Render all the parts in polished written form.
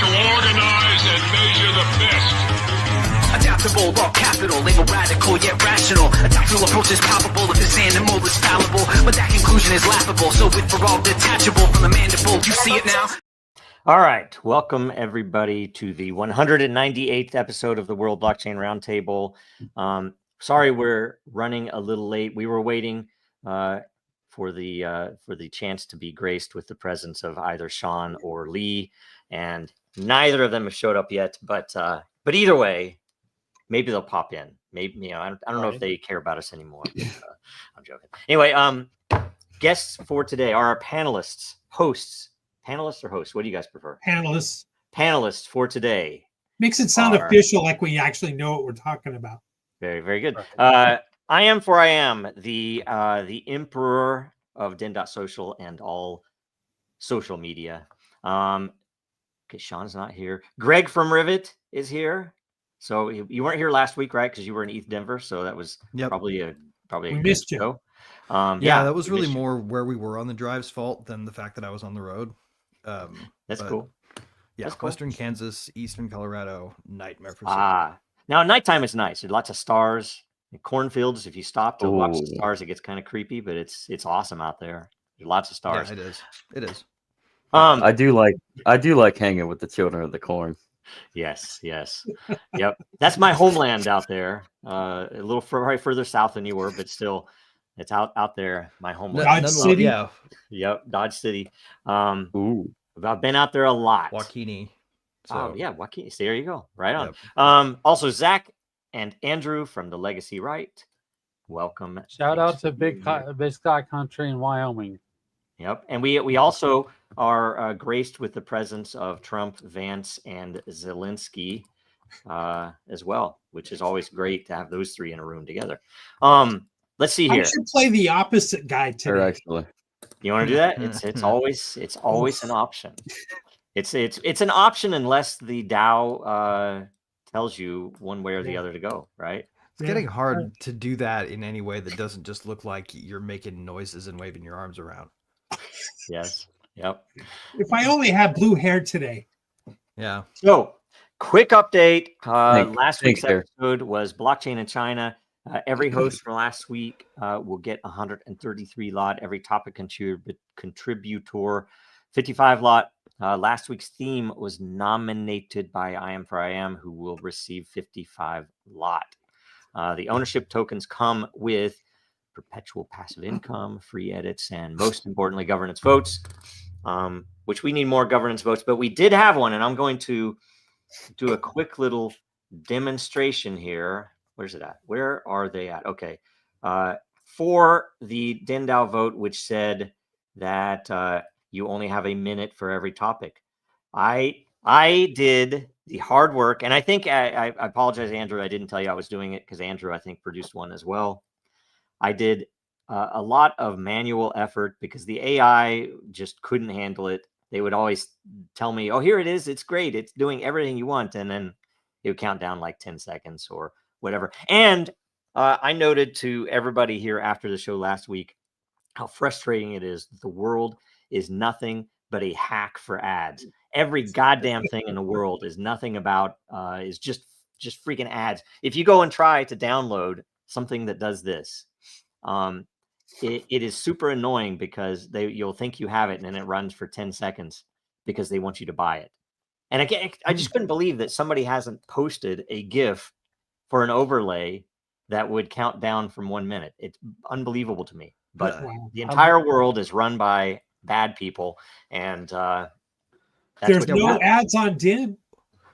to organize and measure the best. Adaptable, all capital, label radical yet rational. A tactical approach is palpable if this animal is fallible, but that conclusion is laughable. So with for all detachable from the mandible, you see it now. All right, welcome everybody to the 198th episode of the World Blockchain Roundtable. Sorry we're running a little late. We were waiting for the chance to be graced with the presence of either Sean or Lee, and neither of them have showed up yet. But either way, maybe they'll pop in. Maybe I don't know if they care about us anymore. But, I'm joking. Anyway, guests for today are our panelists, hosts. Panelists or hosts? What do you guys prefer? Panelists. Panelists for today. Makes it sound official, like we actually know what we're talking about. Very, very good. I am the emperor of Den.social and all social media. Okay, Sean's not here. Greg from Rivet is here. So you weren't here last week, right? Because you were in East Denver. So that was probably a we missed you. Show. Yeah, that was really more where we were on the drive's fault than the fact that I was on the road. That's cool. Yeah, That's cool. Western Kansas, Eastern Colorado, nightmare for some. Now nighttime is nice. There's lots of stars. Cornfields. If you stop to watch the stars, it gets kind of creepy, but it's awesome out there. There's lots of stars. Yeah, it is. It is. I do like hanging with the children of the corn. Yes. Yep. That's my homeland out there. A little right further south than you were, but still, it's out there. My homeland. Dodge City. Yeah. Yep. Dodge City. I've been out there a lot. Waukene. So. Oh yeah, Waukene. So there you go. Right on. Yep. Also Zach and Andrew from the Legacy Right. Welcome. Shout out to Big Sky Country in Wyoming. Yep. And we also are graced with the presence of Trump, Vance, and Zelensky as well, which is always great to have those three in a room together. Let's see here. I should play the opposite guy today. Sure, actually. You want to do that? It's always an option. It's an option unless the DAO tells you one way or the other to go, right? It's getting hard to do that in any way that doesn't just look like you're making noises and waving your arms around. Yes. Yep. If I only had blue hair today. Yeah. So, quick update. Last week's episode was blockchain in China. Every host from last week will get 133 lot. Every topic contributor, 55 lot. Last week's theme was nominated by I Am for I Am, who will receive 55 lot. The ownership tokens come with perpetual passive income, free edits, and most importantly, governance votes, which we need more governance votes, but we did have one, and I'm going to do a quick little demonstration here. Where's it at? Where are they at? Okay. For the DenDAO vote, which said that you only have a minute for every topic. I did the hard work, and I think I apologize, Andrew. I didn't tell you I was doing it because Andrew, I think, produced one as well. I did a lot of manual effort because the AI just couldn't handle it. They would always tell me, oh, here it is. It's great. It's doing everything you want. And then it would count down like 10 seconds or whatever. And I noted to everybody here after the show last week how frustrating it is that the world is nothing but a hack for ads. Every goddamn thing in the world is nothing about is just freaking ads. If you go and try to download something that does this, it is super annoying because you'll think you have it and then it runs for 10 seconds because they want you to buy it. And again, I just couldn't believe that somebody hasn't posted a GIF for an overlay that would count down from 1 minute. It's unbelievable to me. But the entire world is run by bad people, and there's no ads on DIN.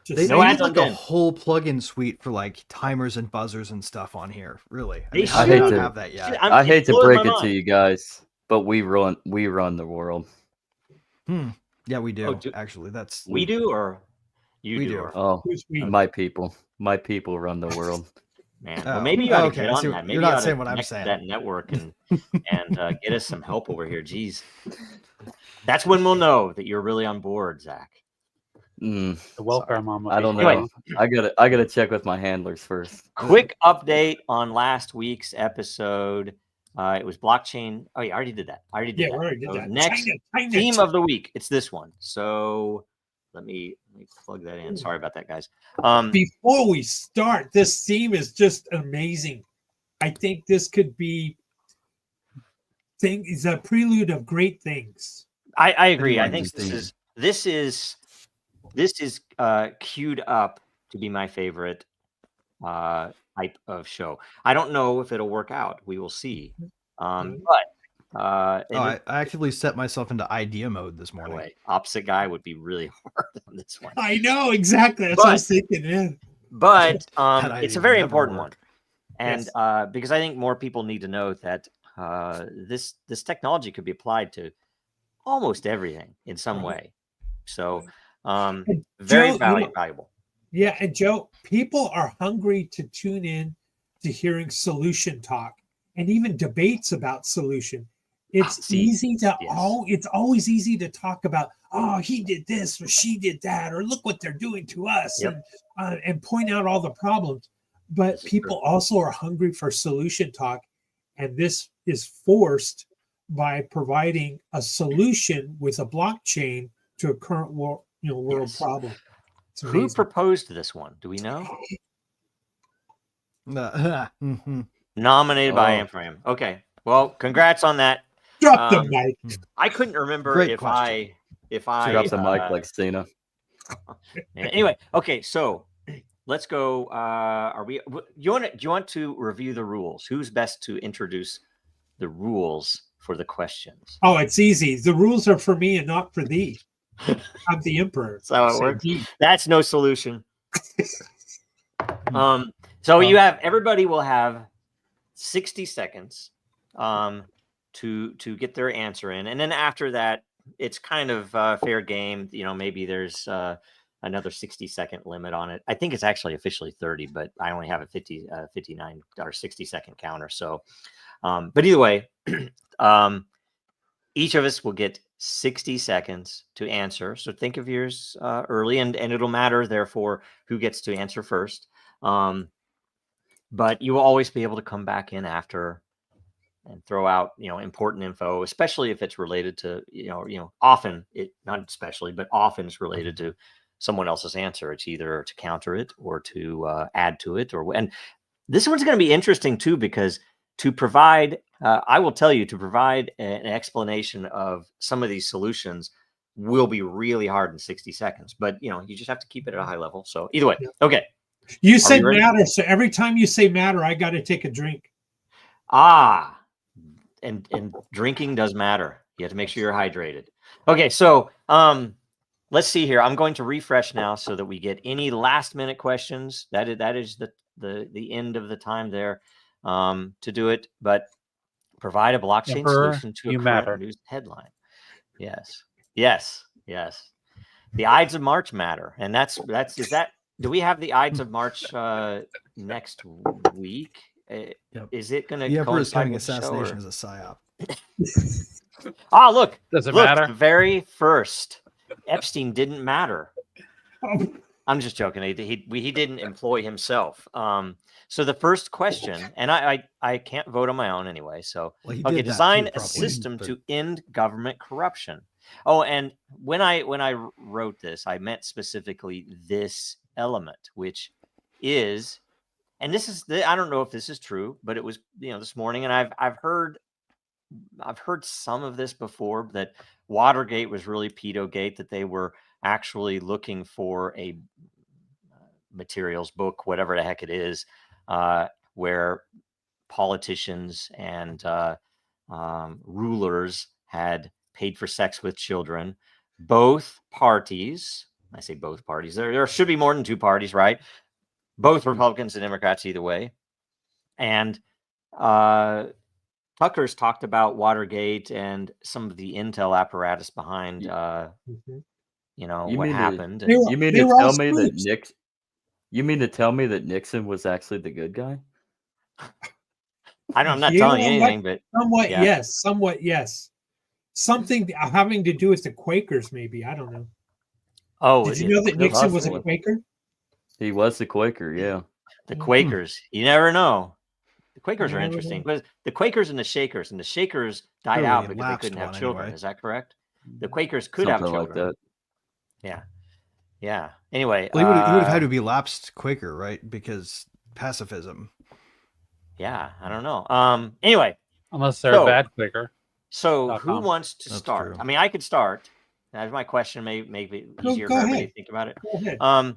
They need like a whole plugin suite for like timers and buzzers and stuff on here. Really, I hate to have that yet. I hate to break it to you guys, but we run the world. Yeah, we do. Actually, we do, or you do. Oh, my people run the world. Man, well, maybe you ought to get on that. Maybe you're not saying what I'm saying. That network and get us some help over here. Jeez, that's when we'll know that you're really on board, Zach. The welfare mama. I don't know. Anyway, I gotta check with my handlers first. Quick update on last week's episode. It was blockchain. Oh, yeah, I already did that. We already did that. Next theme of the week. It's this one. So Let me plug that in. Sorry about that, guys. Before we start, this theme is just amazing. I think this could be is a prelude of great things. I agree. I think this is queued up to be my favorite type of show. I don't know if it'll work out. We will see. I actively set myself into idea mode this morning. Opposite guy would be really hard on this one. I know exactly. That's what I was thinking. Yeah. But it's a very important one, and Yes. because I think more people need to know that this technology could be applied to almost everything in some way. So very valuable. Yeah, and Joe, people are hungry to tune in to hearing solution talk and even debates about solution. It's easy to it's always easy to talk about, oh, he did this or she did that, or look what they're doing to us, and point out all the problems. But people also are hungry for solution talk, and this is forced by providing a solution with a blockchain to a current world problem. Who proposed this one? Do we know? Nominated by Ephraim. Okay. Well, congrats on that. Drop the mic. I couldn't remember if I drop the mic like Cena. Anyway, okay, so let's go. Do you want to review the rules? Who's best to introduce the rules for the questions? Oh, it's easy. The rules are for me and not for thee. I'm the emperor. That's how it works. That's no solution. So everybody will have 60 seconds to get their answer in, and then after that, it's kind of fair game. Maybe there's another 60-second limit on it. I think it's actually officially 30, but I only have a 59 or 60-second counter. So, but either way, each of us will get 60 seconds to answer. So think of yours early, and it'll matter, therefore, who gets to answer first. But you will always be able to come back in after and throw out, important info, especially if it's related to, often not especially, but often it's related to someone else's answer. It's either to counter it or to add to it, and this one's going to be interesting too, because to provide, I will tell you, to provide an explanation of some of these solutions will be really hard in 60 seconds, but you just have to keep it at a high level. So either way, okay. You said matter, so every time you say matter, I got to take a drink. And drinking does matter. You have to make sure you're hydrated. Okay, so let's see here. I'm going to refresh now so that we get any last minute questions. That is the end of the time there to do it. But provide a blockchain solution to a current news headline. Yes. The Ides of March matter, and that's is that. Do we have the Ides of March next week? Is it going to coincide with assassination as a psyop? Look. Does it matter? The very first Epstein didn't matter. I'm just joking. He didn't employ himself. So the first question, and I can't vote on my own anyway. So design a system to end government corruption. Oh, and when I wrote this, I meant specifically this element, which is, and this is, I don't know if this is true, but it was, this morning, and I've heard some of this before, that Watergate was really Pedogate, that they were actually looking for a materials book, whatever the heck it is, where politicians and rulers had paid for sex with children. Both parties, I say both parties, there should be more than two parties, right? Both Republicans and Democrats, either way. And Tucker's talked about Watergate and some of the intel apparatus behind, what happened. You mean to tell me that Nixon was actually the good guy? I'm not telling you anything, but somewhat yes. Something having to do with the Quakers, maybe. I don't know. Oh, did you know that Nixon was a Quaker? He was the Quaker, yeah. The Quakers. You never know. The Quakers are interesting. But the Quakers and the Shakers died out because they couldn't have children. Anyway. Is that correct? The Quakers could have children. Like that. Yeah. Yeah. Anyway, well, he would have had to be lapsed quicker, right? Because pacifism. Yeah, I don't know. Anyway, unless they're bad quicker. So who wants to start? True. I mean, I could start. That's my question. May make it easier for everybody to think about it. Go ahead.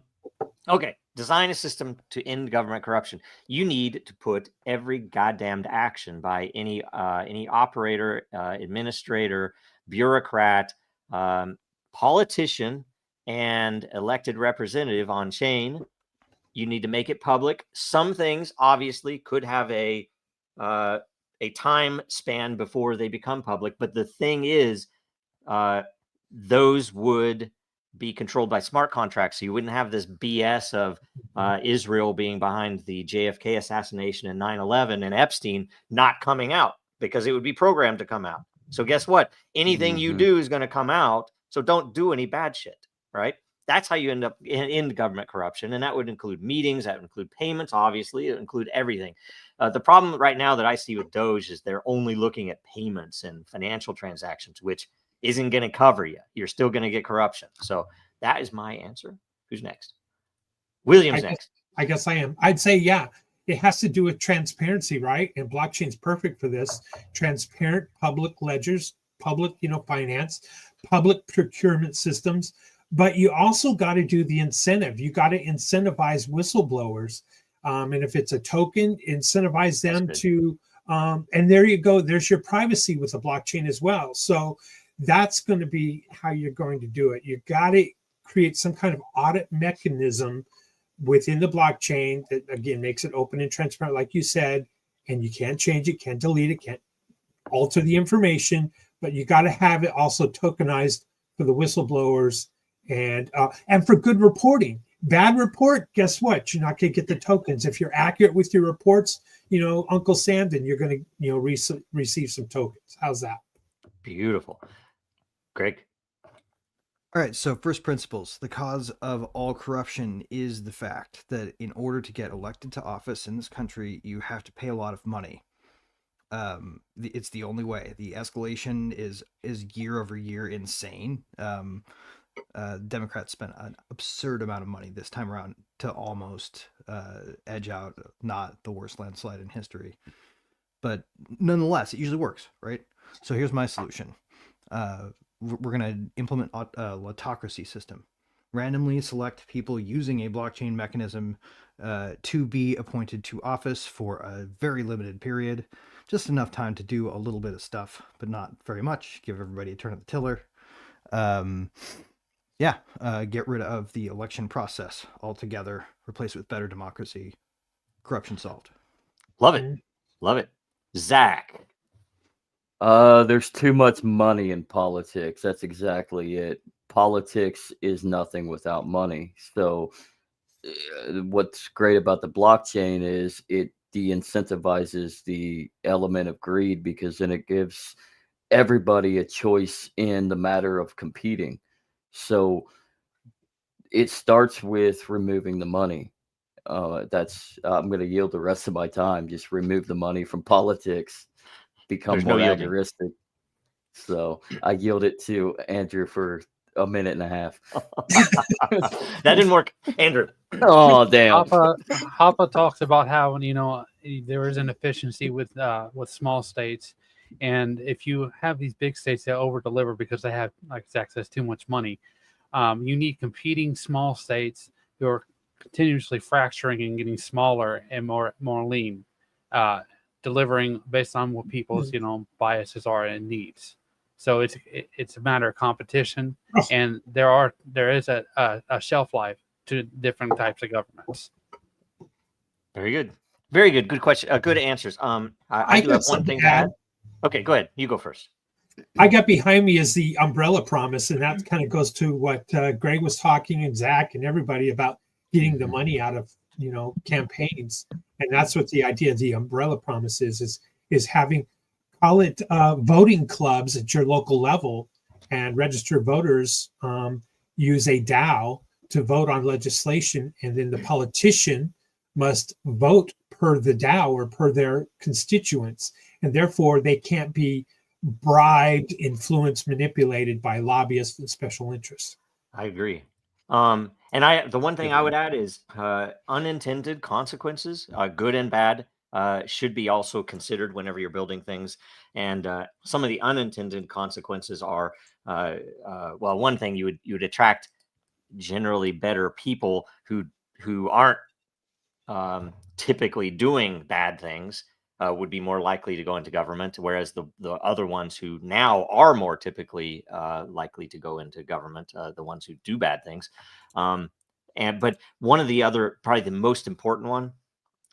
Okay. Design a system to end government corruption. You need to put every goddamned action by any operator, administrator, bureaucrat, politician, and elected representative on chain. You need to make it public. Some things obviously could have a time span before they become public, but the thing is, those would be controlled by smart contracts. So you wouldn't have this BS of Israel being behind the JFK assassination and 9/11 and Epstein not coming out because it would be programmed to come out. So guess what? Anything you do is going to come out. So don't do any bad shit, right? That's how you end up in government corruption. And that would include meetings, that would include payments, obviously, it would include everything. The problem right now that I see with Doge is they're only looking at payments and financial transactions, which isn't going to cover you. You're still going to get corruption. So that is my answer. Who's next? William's next. I guess I am. I'd say, yeah, it has to do with transparency, right? And blockchain's perfect for this. Transparent public ledgers, public, finance, public procurement systems. But you also got to do the incentive. You got to incentivize whistleblowers. And if it's a token, incentivize them to, and there you go. There's your privacy with the blockchain as well. So that's going to be how you're going to do it. You got to create some kind of audit mechanism within the blockchain that, again, makes it open and transparent, like you said, and you can't change it, can't delete it, can't alter the information, but you got to have it also tokenized for the whistleblowers and for good reporting. Bad report, guess what? You're not going to get the tokens. If you're accurate with your reports, Uncle Sam, then you're going to, receive some tokens. How's that? Beautiful. Greg? All right, so first principles. The cause of all corruption is the fact that in order to get elected to office in this country, you have to pay a lot of money. It's the only way. The escalation is year over year insane. Democrats spent an absurd amount of money this time around to almost edge out not the worst landslide in history. But nonetheless, it usually works, right? So here's my solution. We're going to implement a autocracy system. Randomly select people using a blockchain mechanism to be appointed to office for a very limited period. Just enough time to do a little bit of stuff, but not very much. Give everybody a turn at the tiller. Get rid of the election process altogether. Replace it with better democracy. Corruption solved. Love it. Love it. Zach? There's too much money in politics. That's exactly it. Politics is nothing without money. So what's great about the blockchain is it de-incentivizes the element of greed, because then it gives everybody a choice in the matter of competing. So it starts with removing the money. I'm going to yield the rest of my time. Just remove the money from politics. Become more agoristic. So I yield it to Andrew for a minute and a half. That didn't work, Andrew. Oh, damn. Hoppa talks about how there is an efficiency with small states, and if you have these big states that over deliver because they have, like Zach says, too much money, you need competing small states who are continuously fracturing and getting smaller and more lean. Delivering based on what people's biases are and needs. So it's a matter of competition, and there is a shelf life to different types of governments. Very good, very good. Good question. Good answers. I do have one thing to add. Okay, go ahead. You go first. I got behind me is the umbrella promise, and that kind of goes to what Greg was talking and Zach and everybody about getting the money out of campaigns. And that's what the idea of the umbrella promise is having, call it voting clubs at your local level, and registered voters use a DAO to vote on legislation, and then the politician must vote per the DAO or per their constituents, and therefore they can't be bribed, influenced, manipulated by lobbyists and special interests. I agree. And the one thing I would add is unintended consequences, good and bad, should be also considered whenever you're building things. And some of the unintended consequences are, well, one thing you would attract generally better people who aren't typically doing bad things. Would be more likely to go into government, whereas the other ones who now are more typically likely to go into government, the ones who do bad things. But one of the other, probably the most important one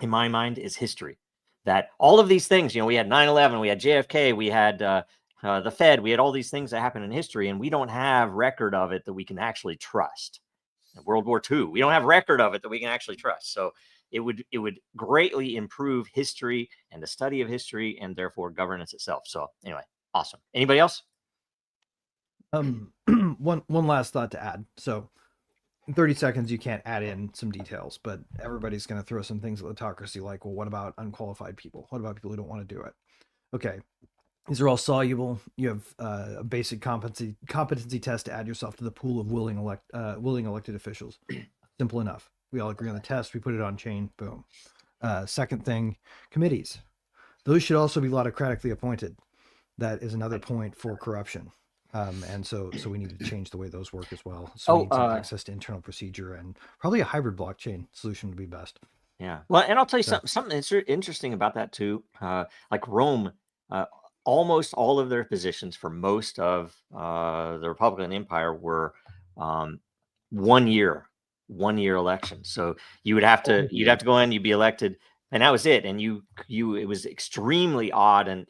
in my mind, is history. That all of these things, we had 9/11, we had JFK, we had the Fed, we had all these things that happened in history, and we don't have record of it that we can actually trust. World War II, we don't have record of it that we can actually trust. So it would greatly improve history and the study of history, and therefore governance itself. So anyway, awesome. Anybody else? One last thought to add. So in 30 seconds, you can't add in some details, but everybody's going to throw some things at autocracy like, well, what about unqualified people? What about people who don't want to do it? Okay. These are all soluble. You have a basic competency test to add yourself to the pool of willing elected officials. Simple enough. We all agree on the test. We put it on chain. Boom. Second thing, committees. Those should also be autocratically appointed. That is another point for corruption. And so we need to change the way those work as well. So we need some access to internal procedure, and probably a hybrid blockchain solution would be best. Yeah. Well, and I'll tell you something interesting about that too. Like Rome, almost all of their positions for most of the Republican Empire were 1 year elections. So you would have to go in, you'd be elected, and that was it. And it was extremely odd, and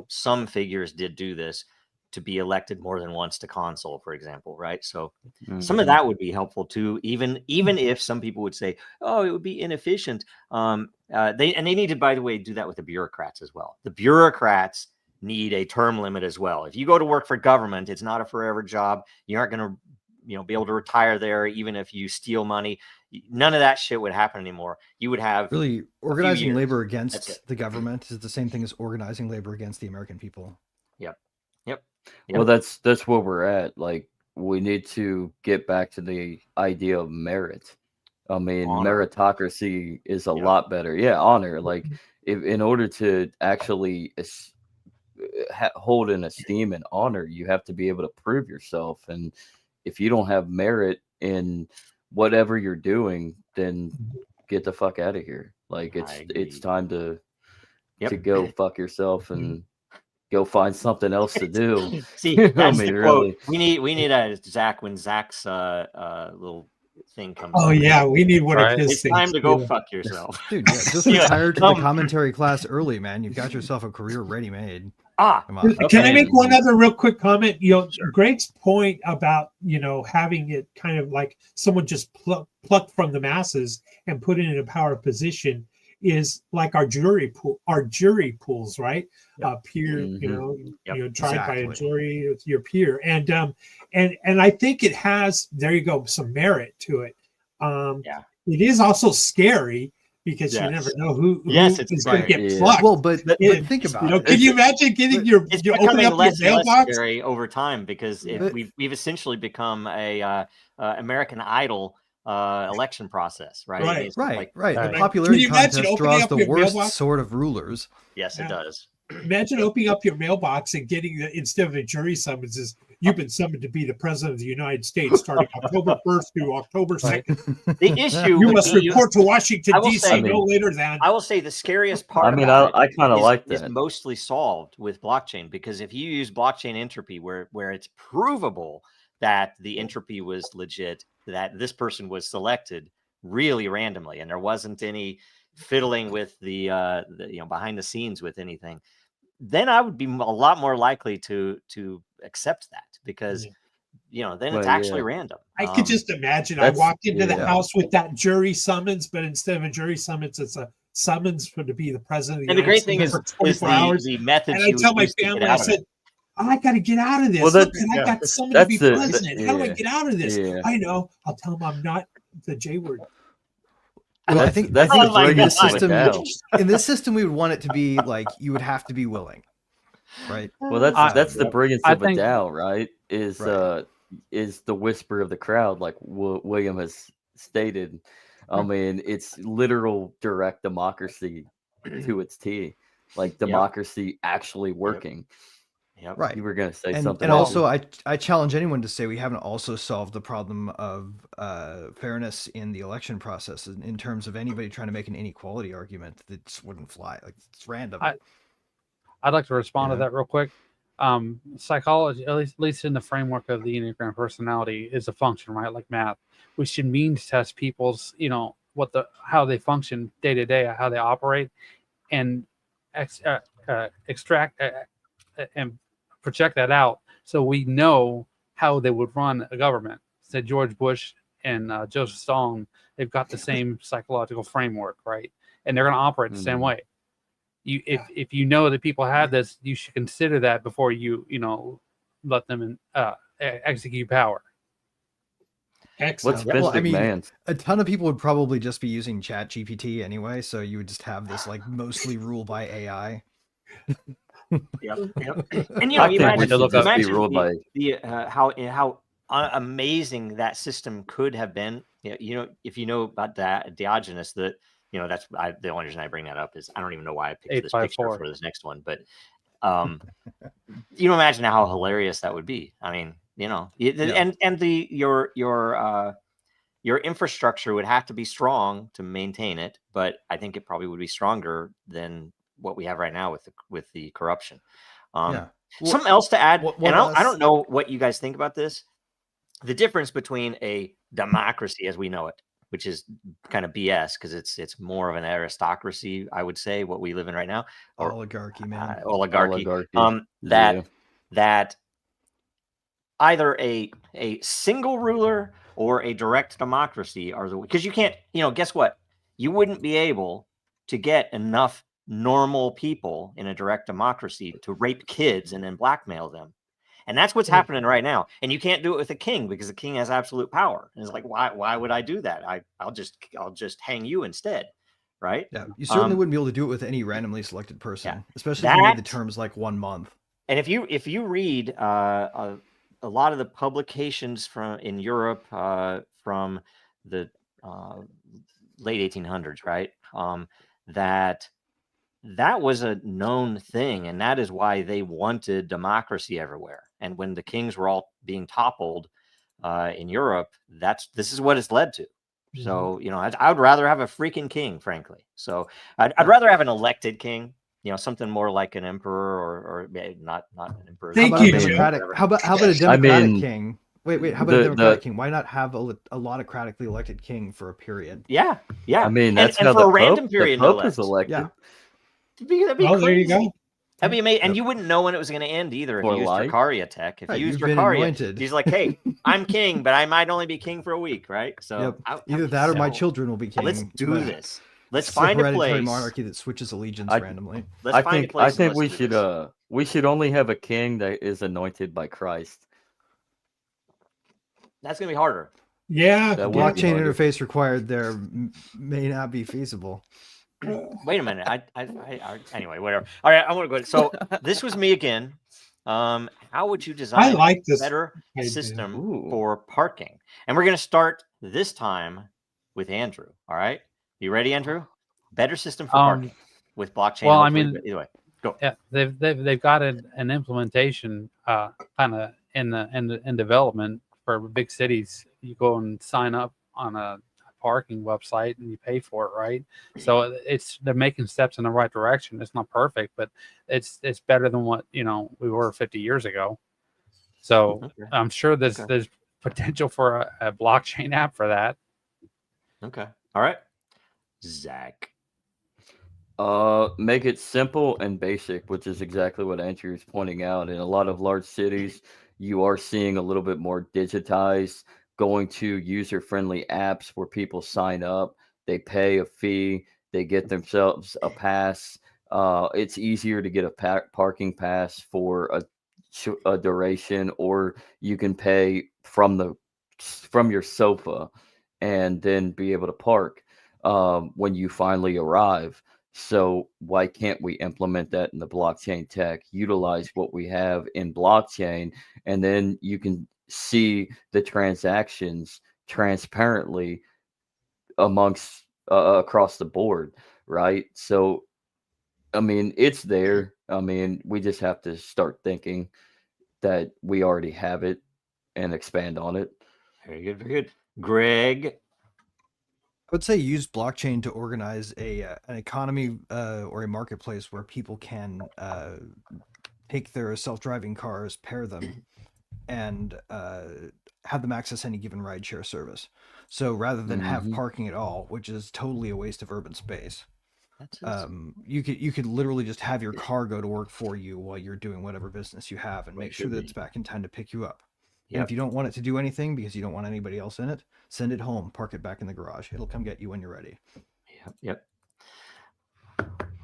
some figures did do this, to be elected more than once to consul, for example, right? So some of that would be helpful too, even if some people would say, oh, it would be inefficient. They need to, by the way, do that with the bureaucrats as well. The bureaucrats need a term limit as well. If you go to work for government, it's not a forever job. You aren't going to be able to retire there, even if you steal money. None of that shit would happen anymore. You would have really organizing labor against the government is the same thing as organizing labor against the American people. Yep. Well, that's where we're at. Like, we need to get back to the idea of merit. I mean, honor. Meritocracy is a lot better. Yeah, honor. Like, in order to actually hold in esteem and honor, you have to be able to prove yourself. And if you don't have merit in whatever you're doing, then get the fuck out of here. Like, it's time to go fuck yourself and go find something else to do. See, that's the quote. Really. We need a Zach, when Zach's little thing comes. Oh yeah, we need one of his It's things. Time to go fuck yourself, dude. Yeah, just retire to the commentary class early, man. You've got yourself a career ready made. Come on. Okay. Can I make one other real quick comment? Sure. Greg's point about having it kind of like someone just plucked from the masses and put in a power position is like our jury pools, right? Peer, tried by a jury with your peer, and I think it has, there you go, some merit to it. It is also scary because you never know who is going to get plucked. Well, but think about it. Can you imagine getting it's becoming less scary over time, because we've essentially become a American Idol election process, right? Right. The popularity contest draws the worst sort of rulers. Yes, it does. Imagine opening up your mailbox and getting, instead of a jury summons, you've been summoned to be the president of the United States starting October 1st through October 2nd. The issue you must report to Washington, D.C. no later than. I will say the scariest part. I mean, I kind of like that. It's mostly solved with blockchain, because if you use blockchain entropy, where it's provable that the entropy was legit, that this person was selected really randomly, and there wasn't any fiddling with the behind the scenes with anything, then I would be a lot more likely to accept that, because then it's actually random. I could just imagine I walked into the house with that jury summons, but instead of a jury summons, it's a summons to be the president of the United States for 24 hours. The methods. And I tell my family, I said, I got to get out of this. Well, I got someone to be president. How do I get out of this? I know. I'll tell them I'm not the J word. Well, I think in this system, we would want it to be like you would have to be willing, right? Well, that's the brilliance of a DAO, right? Is is the whisper of the crowd, like William has stated. I mean, it's literal direct democracy to its T, like democracy actually working. Yep. Right. You were going to say And, something. and also, I challenge anyone to say we haven't also solved the problem of fairness in the election process in terms of anybody trying to make an inequality argument that just wouldn't fly. Like, it's random. I'd like to respond to that real quick. Psychology, at least in the framework of the Enneagram personality, is a function, right? Like math. We should means test people's, how they function day to day, how they operate, and extract and project that out so we know how they would run a government. So George Bush and Joseph Stalin, they've got the same psychological framework, right? And they're going to operate the same way. If you know that people have this, you should consider that before you let them execute power. Excellent. Well, I mean, a ton of people would probably just be using Chat GPT anyway, so you would just have this like mostly ruled by AI. Yep. And imagine how amazing that system could have been. If you know about that Diogenes, that that's the only reason I bring that up is I don't even know why I picked this picture for this next one, but imagine how hilarious that would be. I mean, and your infrastructure would have to be strong to maintain it, but I think it probably would be stronger than what we have right now with the corruption. Something else to add, I don't know what you guys think about this. The difference between a democracy as we know it, which is kind of BS because it's more of an aristocracy, I would say, what we live in right now, or oligarchy, man. Oligarchy. That either a single ruler or a direct democracy are the, because you can't, guess what? You wouldn't be able to get enough normal people in a direct democracy to rape kids and then blackmail them. And that's what's happening right now. And you can't do it with a king because the king has absolute power. And it's like, why would I do that? I'll just hang you instead. Right. Yeah. You certainly wouldn't be able to do it with any randomly selected person, especially if you made the terms like 1 month. And if you read a lot of the publications in Europe from the late 1800s, right? That was a known thing, and that is why they wanted democracy everywhere. And when the kings were all being toppled in Europe, this is what it's led to. So, I would rather have a freaking king, frankly. So I'd rather have an elected king, something more like an emperor or not an emperor. Thank you, How about a democratic king? Wait, how about a democratic king? Why not have a autocratically elected king for a period? Yeah. I mean, that's and how for the a random period, the Pope is elected. Yeah. That'd be there you go. That'd be amazing. And you wouldn't know when it was going to end either if you used Dracaria tech. If you used Dracaria, he's like, hey, I'm king, but I might only be king for a week, right? So either that or my children will be king. Let's do this. Let's find a place. Monarchy that switches allegiance randomly. I think we should only have a king that is anointed by Christ. That's going to be harder. Yeah. The blockchain interface required there may not be feasible. Wait a minute. Anyway, whatever. All right, I want to go. So this was me again. How would you design a better system for parking? And we're going to start this time with Andrew. All right, you ready, Andrew? Better system for parking with blockchain. Well, I mean, either way, go. Yeah, they've got an implementation kind of in development for big cities. You go and sign up on a parking website and you pay for it, right? So they're making steps in the right direction. It's not perfect, but it's better than what we were 50 years ago. So I'm sure there's potential for a blockchain app for that. Okay. All right. Zach. Make it simple and basic, which is exactly what Andrew is pointing out. In a lot of large cities, you are seeing a little bit more digitized, going to user-friendly apps where people sign up, they pay a fee, they get themselves a pass. It's easier to get a parking pass for a duration, or you can pay from your sofa and then be able to park when you finally arrive. So why can't we implement that in the blockchain tech, utilize what we have in blockchain, and then you can see the transactions transparently amongst across the board, right? So, I mean, it's there. I mean, we just have to start thinking that we already have it and expand on it. Very good, very good. Greg, I would say use blockchain to organize an economy or a marketplace where people can take their self-driving cars, pair them, and have them access any given rideshare service. So rather than have parking at all, which is totally a waste of urban space, you could literally just have your car go to work for you while you're doing whatever business you have, and make sure that it's back in time to pick you up. And if you don't want it to do anything because you don't want anybody else in it, send it home, park it back in the garage. It'll come get you when you're ready. Yep.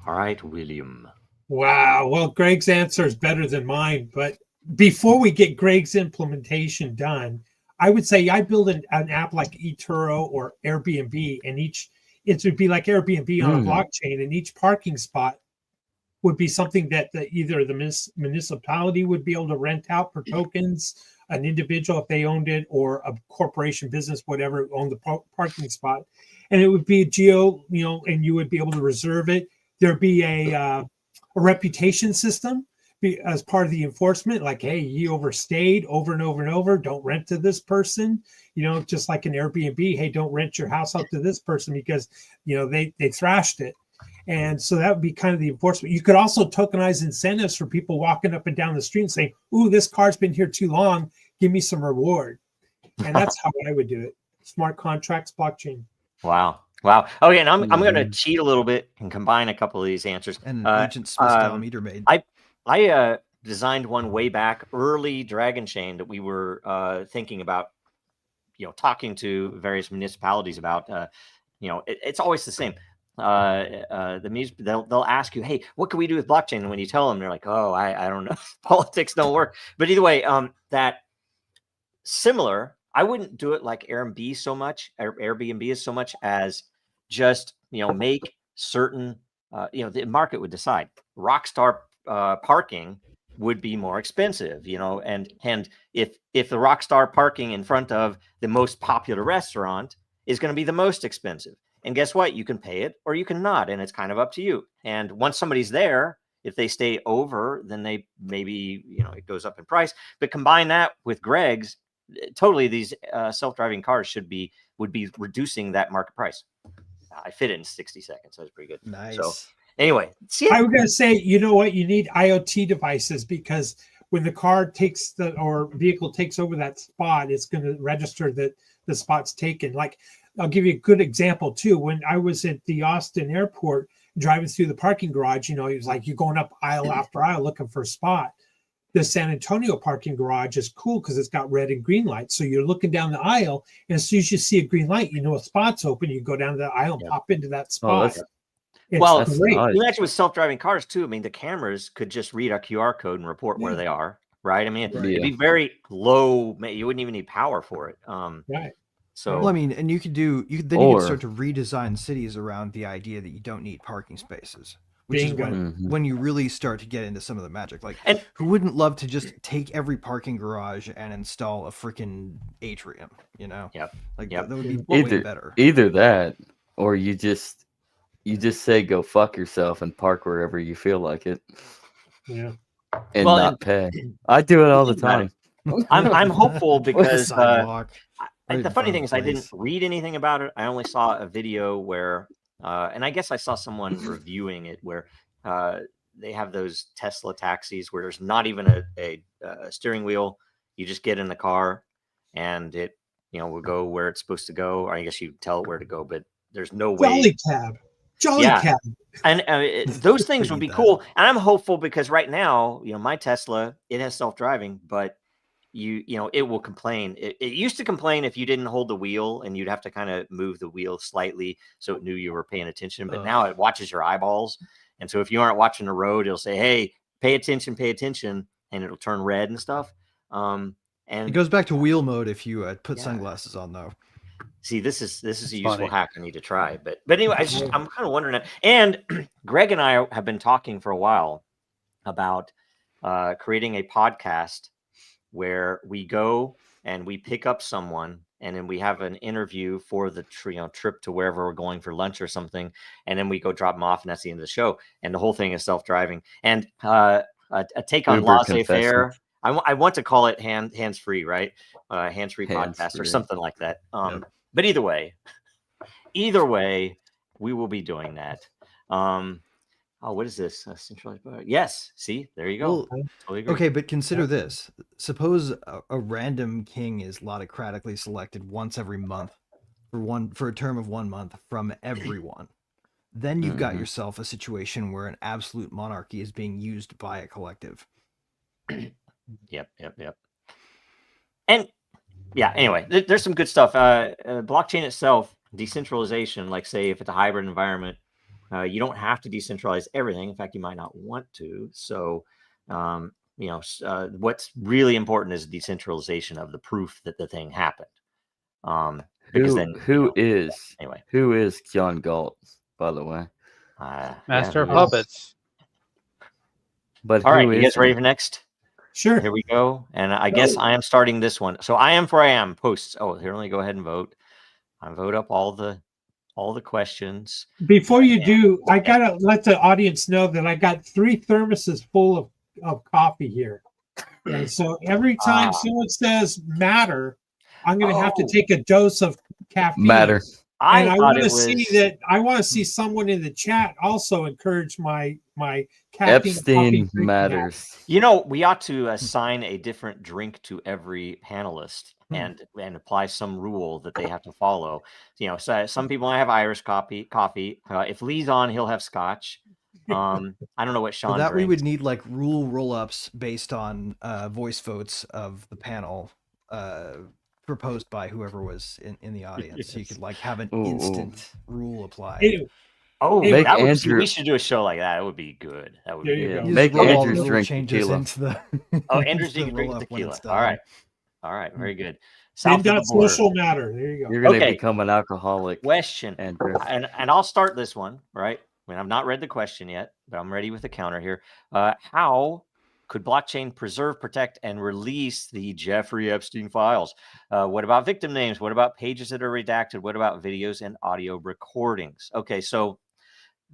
All right, William. Wow. Well, Greg's answer is better than mine. But before we get Greg's implementation done, I would say I build an app like eTuro or Airbnb, and it would be like Airbnb on a blockchain, and each parking spot would be something that either the municipality would be able to rent out for tokens, an individual if they owned it, or a corporation, business, whatever, owned the parking spot. And it would be geo, and you would be able to reserve it. There'd be a reputation system as part of the enforcement, like, hey, you overstayed over and over and over, don't rent to this person, just like an Airbnb, hey, don't rent your house out to this person because they thrashed it. And so that would be kind of the enforcement. You could also tokenize incentives for people walking up and down the street and saying, ooh, this car's been here too long, give me some reward. And that's how I would do it. Smart contracts, blockchain. Wow. Okay, and I'm going to cheat a little bit and combine a couple of these answers. And Agent Smith meter maid. I designed one way back, early Dragon Chain, that we were thinking about, talking to various municipalities about. It's always the same. They'll ask you, hey, what can we do with blockchain? And when you tell them, they're like, oh, I don't know. Politics don't work. But either way, that similar. I wouldn't do it like Airbnb so much, or Airbnb is so much as just, make certain, the market would decide. Rockstar parking would be more expensive, and if the Rockstar parking in front of the most popular restaurant is going to be the most expensive. And guess what? You can pay it or you can not, and it's kind of up to you. And once somebody's there, if they stay over, then they maybe, it goes up in price. But combine that with Greg's, totally these self-driving cars would be reducing that market price. I fit it in 60 seconds. So it's pretty good. Nice. So anyway, I was going to say, you know what? You need IoT devices, because when the car vehicle takes over that spot, it's going to register that the spot's taken. Like, I'll give you a good example too. When I was at the Austin airport driving through the parking garage, it was like you're going up aisle after aisle looking for a spot. The San Antonio parking garage is cool because it's got red and green lights. So you're looking down the aisle, and as soon as you see a green light, a spot's open. You go down to the aisle and pop into that spot. It's great. You actually with self-driving cars too. I mean, the cameras could just read a QR code and report where they are. Right. I mean, it'd be very low. You wouldn't even need power for it. Right. So, well, I mean, and you could start to redesign cities around the idea that you don't need parking spaces. Which is when you really start to get into some of the magic. Like, who wouldn't love to just take every parking garage and install a freaking atrium? That would be way better. Either that, or you just say go fuck yourself and park wherever you feel like it. Yeah, and not pay. I do it all the time. I'm hopeful because the funny thing is I didn't read anything about it. I only saw a video where. And I guess I saw someone reviewing it where they have those Tesla taxis where there's not even a steering wheel. You just get in the car and it, will go where it's supposed to go. Or I guess you tell it where to go, but there's no way. Jolly cab. And those things would be cool. And I'm hopeful because right now, my Tesla, it has self-driving, but it will complain. It used to complain if you didn't hold the wheel and you'd have to kind of move the wheel slightly so it knew you were paying attention. But now it watches your eyeballs. And so if you aren't watching the road, it'll say, hey, pay attention. And it'll turn red and stuff. And it goes back to wheel mode if you put sunglasses on, though. See, this is a useful hack I need to try. But anyway, I'm kind of wondering that. And Greg and I have been talking for a while about creating a podcast where we go and we pick up someone, and then we have an interview for the trip to wherever we're going for lunch or something, and then we go drop them off, and that's the end of the show. And the whole thing is self-driving. And a take on laissez-faire. I want to call it hands-free, right? Hands-free podcast or something like that. But either way, we will be doing that. What is this? Centralized. Yes. See, there you go. Well, totally okay, but consider this. Suppose a random king is autocratically selected once every month for a term of 1 month from everyone. Then you've got yourself a situation where an absolute monarchy is being used by a collective. Yep. And yeah, anyway, there's some good stuff. Blockchain itself, decentralization, like say if it's a hybrid environment, you don't have to decentralize everything. In fact, you might not want to. So, what's really important is decentralization of the proof that the thing happened. Who is John Galt, by the way? Master of Puppets. But all right, you guys ready for next? Sure. Here we go. And I guess I am starting this one. So I am for I am posts. Oh, here, let me go ahead and vote. I vote up all the questions. Before you do, I gotta let the audience know that I got 3 thermoses full of coffee here. And so every time someone says matter, I'm gonna have to take a dose of caffeine. Matter. I want to see someone in the chat also encourage my caffeine. Epstein matters. We ought to assign a different drink to every panelist and apply some rule that they have to follow. So some people might have Irish coffee. If Lee's on, he'll have Scotch. I don't know what Sean. For that drinks. We would need like rule roll-ups based on voice votes of the panel. Proposed by whoever was in the audience, so you could like have an instant rule applied. Make Andrew. We should do a show like that. It would be good. That would be good. Make Andrew's drink tequila. Andrew's drink tequila. All right, very good. Social matter. There you go. You're going to become an alcoholic. Question, Andrew. And I'll start this one. Right. I mean, I've not read the question yet, but I'm ready with the counter here. How could blockchain preserve, protect, and release the Jeffrey Epstein files? What about victim names? What about pages that are redacted? What about videos and audio recordings? Okay, so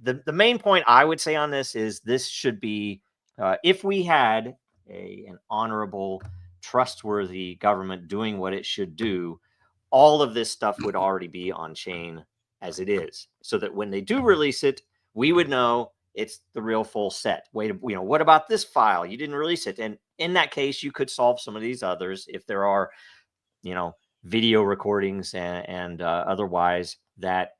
the main point I would say on this is this should be, if we had an honorable, trustworthy government doing what it should do, all of this stuff would already be on chain as it is, so that when they do release it, we would know it's the real full set. What about this file? You didn't release it. And in that case, you could solve some of these others if there are, video recordings and otherwise that,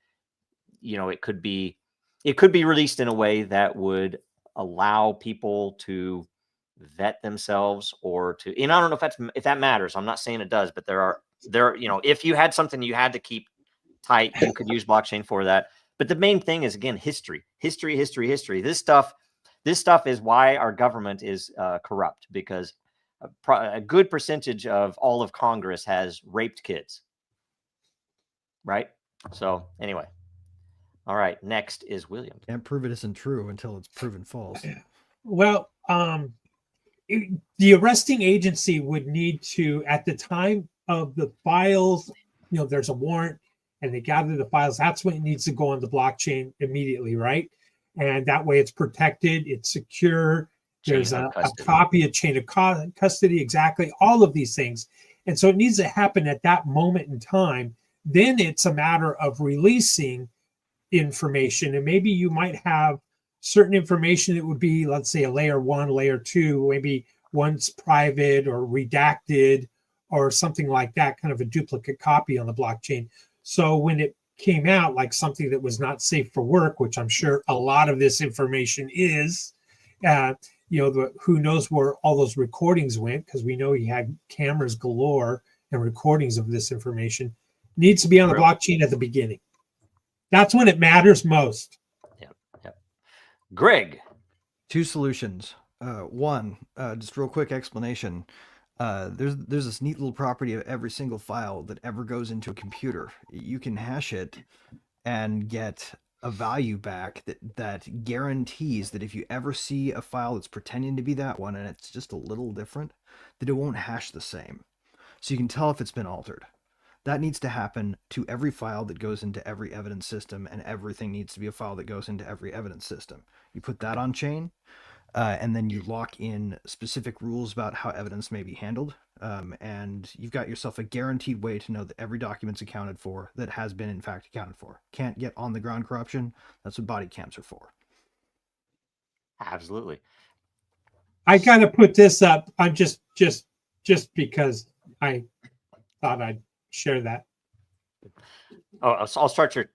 it could be released in a way that would allow people to vet themselves or to, and I don't know if that matters. I'm not saying it does, but if you had something you had to keep tight, you could use blockchain for that. But the main thing is, again, history. This stuff is why our government is corrupt, because a good percentage of all of Congress has raped kids. Right? So anyway. All right. Next is William. Can't prove it isn't true until it's proven false. Well, the arresting agency would need to, at the time of the files, there's a warrant, and they gather the files. That's when it needs to go on the blockchain immediately, right? And that way it's protected, it's secure. There's a copy, a chain of custody, exactly, all of these things. And so it needs to happen at that moment in time. Then it's a matter of releasing information. And maybe you might have certain information that would be, let's say, a layer 1, layer 2, maybe one's private or redacted or something like that, kind of a duplicate copy on the blockchain. So when it came out like something that was not safe for work, which I'm sure a lot of this information is, who knows where all those recordings went, because we know he had cameras galore and recordings of this information, needs to be on the blockchain at the beginning. That's when it matters most. Yep. Greg. 2 solutions. One, just real quick explanation. There's this neat little property of every single file that ever goes into a computer. You can hash it and get a value back that guarantees that if you ever see a file that's pretending to be that one and it's just a little different, that it won't hash the same. So you can tell if it's been altered. That needs to happen to every file that goes into every evidence system, and everything needs to be a file that goes into every evidence system. You put that on chain, and then you lock in specific rules about how evidence may be handled. And you've got yourself a guaranteed way to know that every document's accounted for, that has been in fact accounted for. Can't get on the ground corruption. That's what body cams are for. Absolutely. I got to put this up. I'm just because I thought I'd share that. Oh, I'll start your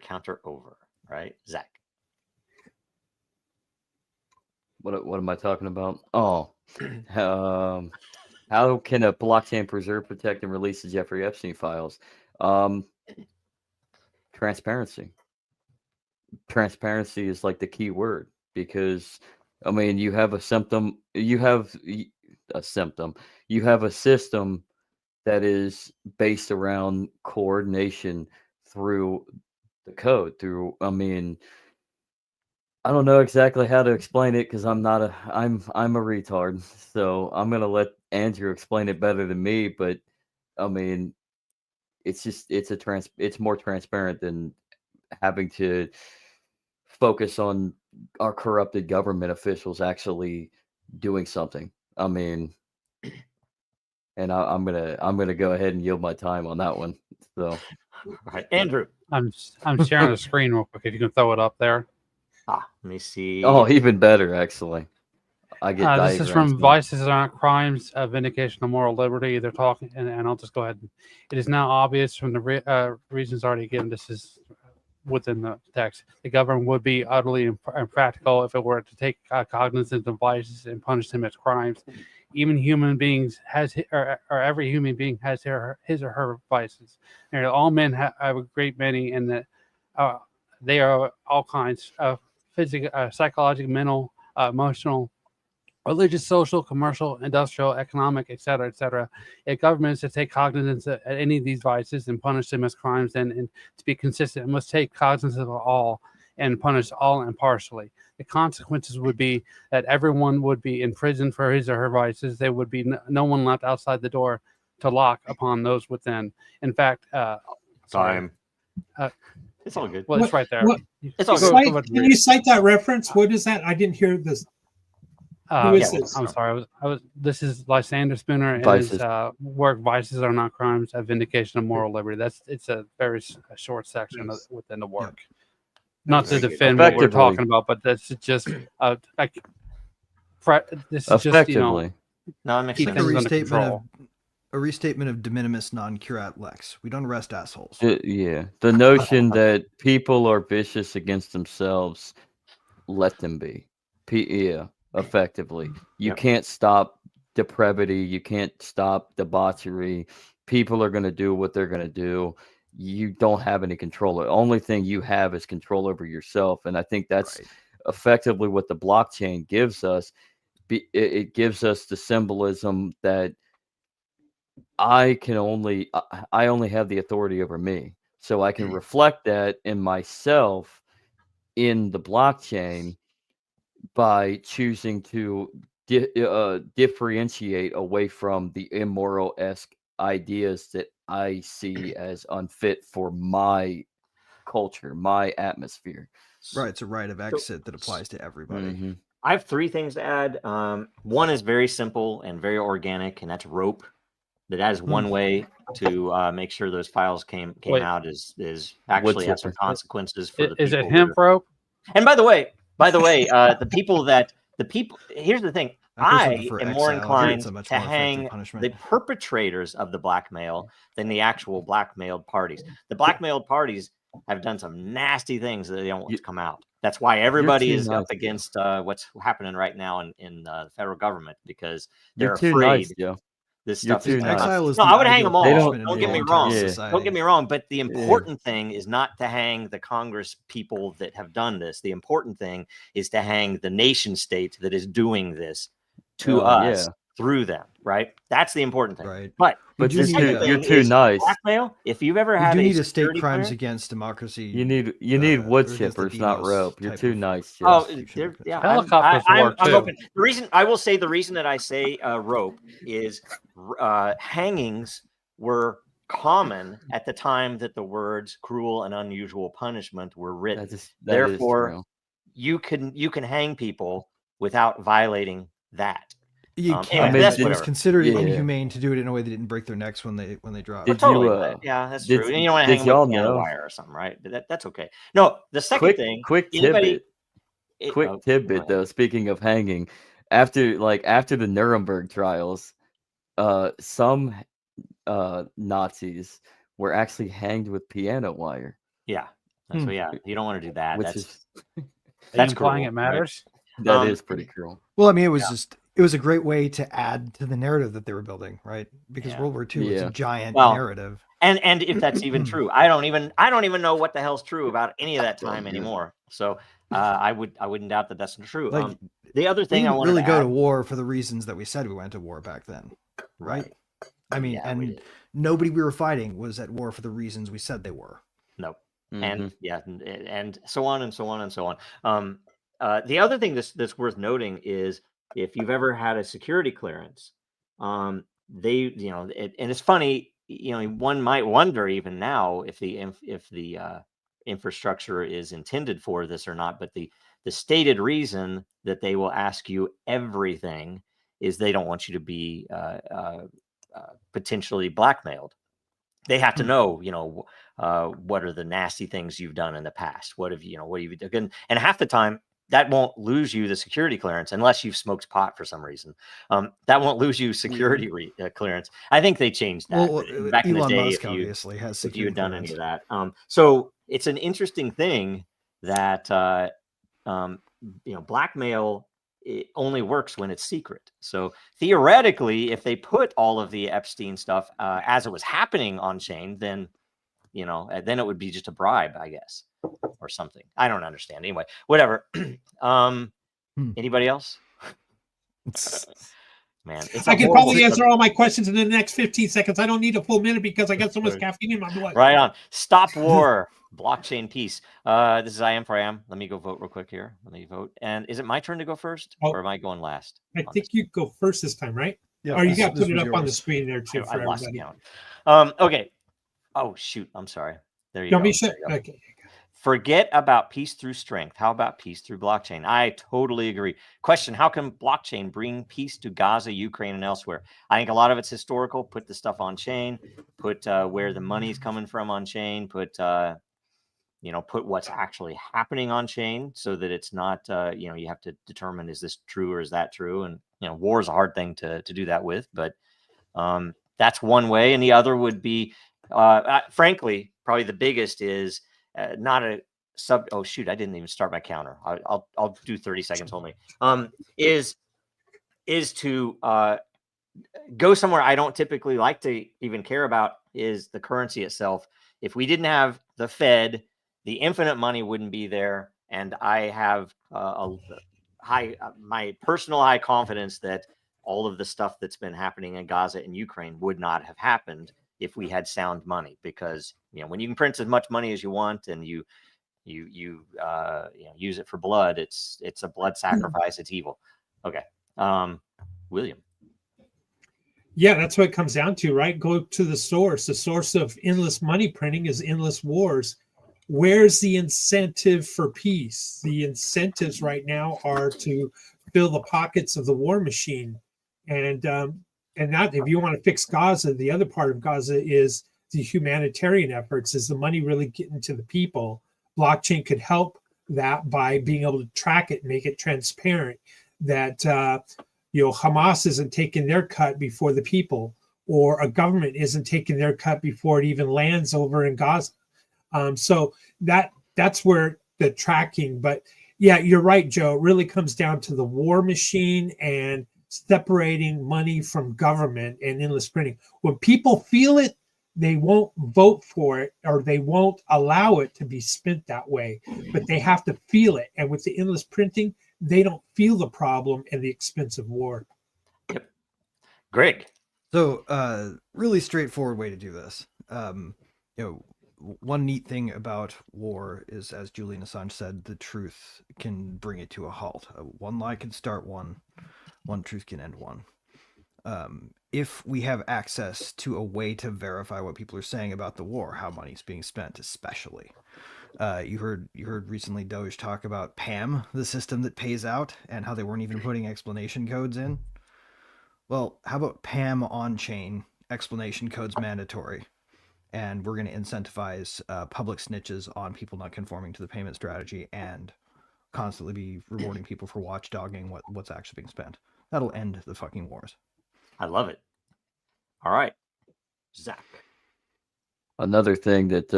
counter over, right, Zach? What am I talking about? Oh, how can a blockchain preserve, protect, and release the Jeffrey Epstein files? Transparency. Transparency is like the key word, because I mean, you have a symptom, you have a system that is based around coordination through the code. I mean, I don't know exactly how to explain it because I'm a retard. So I'm gonna let Andrew explain it better than me. But I mean, it's more transparent than having to focus on our corrupted government officials actually doing something. I mean, and I'm gonna go ahead and yield my time on that one. So, all right, Andrew. I'm sharing the screen real quick. If you can throw it up there. Let me see. Oh, even better, actually. I get this is from Vices Are Not Crimes, Vindication of Moral Liberty. They're talking, and I'll just go ahead. It is now obvious from the reasons already given. This is within the text. The government would be utterly impractical if it were to take cognizance of vices and punish them as crimes. Even human beings or every human being has his or her vices. And all men have a great many, and that they are all kinds of physical, psychological, mental, emotional, religious, social, commercial, industrial, economic, etc., etc. If governments to take cognizance of any of these vices and punish them as crimes, and to be consistent, it must take cognizance of all and punish all impartially. The consequences would be that everyone would be in prison for his or her vices. There would be no one left outside the door to lock upon those within. In fact, time. It's all good. Well, it's right there. It's all good. Can you cite that reference? What is that? I didn't hear this. Who is this? I'm sorry. This is Lysander Spooner and his work. Vices Are Not Crimes: A Vindication of Moral Liberty. It's a very short section within the work. Yep. Not to defend what we're talking about, but that's just this is just no, it makes sense. A restatement of de minimis non curat lex. We don't arrest assholes. The notion that people are vicious against themselves, let them be. Effectively. You can't stop depravity. You can't stop debauchery. People are going to do what they're going to do. You don't have any control. The only thing you have is control over yourself. And I think that's effectively what the blockchain gives us. It gives us the symbolism that I only have the authority over me. So I can reflect that in myself in the blockchain by choosing to differentiate away from the immoral-esque ideas that I see as unfit for my culture, my atmosphere. Right, it's a right of exit that applies to everybody. Mm-hmm. I have three things to add. One is very simple and very organic, and that's rope. That is one way to make sure those files came out is actually have some consequences for the people. Is it hemp rope? And by the way, the people. Here's the thing. I am more inclined to hang the perpetrators of the blackmail than the actual blackmailed parties. The blackmailed parties have done some nasty things that they don't want to come out. That's why everybody is up against what's happening right now in the federal government, because they're afraid. This stuff is exile. No, I would hang them all. Don't get me wrong. Don't get me wrong. But the important thing is not to hang the Congress people that have done this. The important thing is to hang the nation state that is doing this to us through them, right? That's the important thing. Right. But you you're too nice. Blackmail. If you've ever We had do a need a state security crimes clearance, against democracy. You need wood or against the chippers, not DDoS rope. You're type too of nice. Jeff. oh, prosecution. yeah, Helicopters work I'm too. open. The reason I will say the reason that I say rope is hangings were common at the time that the words cruel and unusual punishment were written. Therefore, you can hang people without violating that. You can. I mean, But it was whatever. considered Yeah. inhumane to do it in a way that didn't break their necks when they dropped. Did Totally. you, yeah, that's did- true. And you don't want to did hang y'all with piano know- wire or something, right? But that's okay. No, the second thing. Quick anybody- tidbit. Quick tidbit though. Speaking of hanging, after the Nuremberg trials, some Nazis were actually hanged with piano wire. Yeah. That's what, yeah. You don't want to do that. Which That's is that's implying cruel, it matters. that is pretty cruel. Well, I mean, it was a great way to add to the narrative that they were building, right? Because Yeah. World War II was Yeah. a giant Well, narrative. And if that's even true, I don't even know what the hell's true about any of that time anymore. So I wouldn't doubt that that's true. Like, the other We thing I didn't wanted really to go add, to war for the reasons that we said we went to war back then, right? I mean, Yeah, we and did. nobody we were fighting was at war for the reasons we said they were. Nope. Mhm. And yeah, and so on and so on and so on. The other thing that's worth noting is if you've ever had a security clearance, and it's funny, one might wonder even now if the infrastructure is intended for this or not. But the stated reason that they will ask you everything is they don't want you to be potentially blackmailed. They have to know, what are the nasty things you've done in the past? What have you done? And half the time that won't lose you the security clearance unless you've smoked pot for some reason. That won't lose you security clearance. I think they changed that. Well, But back in the Elon day, Musk obviously has if you had security done any clearance. of that. So it's an interesting thing that blackmail, it only works when it's secret. So theoretically, if they put all of the Epstein stuff as it was happening on chain, then it would be just a bribe, I guess, or something. I don't understand. Anyway, whatever. Anybody else? Man, I can probably answer all my questions in the next 15 seconds. I don't need a full minute because I got so much caffeine in my blood. Right on. Stop war. Blockchain peace. This is I am for I am. Let me go vote real quick here. Let me vote. And is it my turn to go first, or am I going last? I think you go first this time, right? Yeah, Or you got to this put it was up on the yours. screen there too I for lost everybody. count. Okay. Oh shoot. I'm sorry. There you Don't go. be There sure. you go. Okay. Forget about peace through strength. How about peace through blockchain? I totally agree. Question: how can blockchain bring peace to Gaza, Ukraine, and elsewhere? I think a lot of it's historical. Put the stuff on chain. Put where the money's coming from on chain. Put what's actually happening on chain, so that it's not you have to determine, is this true or is that true? And war is a hard thing to do that with, but that's one way. And the other would be, frankly, probably the biggest is not a sub. Oh shoot, I didn't even start my counter. I'll do 30 seconds only. Is to go somewhere I don't typically like to even care about, is the currency itself. If we didn't have the Fed, the infinite money wouldn't be there. And I have my personal high confidence that all of the stuff that's been happening in Gaza and Ukraine would not have happened if we had sound money. Because when you can print as much money as you want and you use it for blood, it's a blood sacrifice. It's evil. Okay, William. Yeah, that's what it comes down to, right? Go to the source. The source of endless money printing is endless wars. Where's the incentive for peace? The incentives right now are to fill the pockets of the war machine. And that, if you want to fix Gaza, the other part of Gaza is the humanitarian efforts. Is the money really getting to the people? Blockchain could help that by being able to track it, make it transparent, that Hamas isn't taking their cut before the people, or a government isn't taking their cut before it even lands over in Gaza. So that's where the tracking. But yeah, you're right, Joe. It really comes down to the war machine and separating money from government and endless printing. When people feel it, they won't vote for it, or they won't allow it to be spent that way. But they have to feel it. And with the endless printing, they don't feel the problem and the expense of war. Yep. Greg. So, really straightforward way to do this. One neat thing about war is, as Julian Assange said, the truth can bring it to a halt. One lie can start one truth can end one. If we have access to a way to verify what people are saying about the war, how money's being spent, especially. You heard recently Doge talk about PAM, the system that pays out, and how they weren't even putting explanation codes in. Well, how about PAM on chain, explanation codes mandatory, and we're going to incentivize public snitches on people not conforming to the payment strategy and constantly be rewarding people for watchdogging what's actually being spent. That'll end the fucking wars. I love it. All right, Zach. Another thing that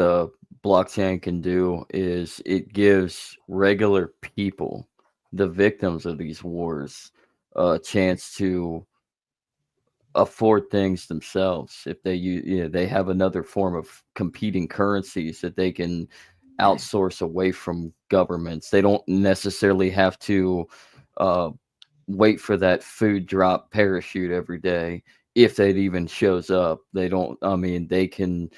blockchain can do is it gives regular people, the victims of these wars, a chance to afford things themselves. If they they have another form of competing currencies that they can outsource away from governments. They don't necessarily have to wait for that food drop parachute every day. If it even shows up, they don't. I mean, they can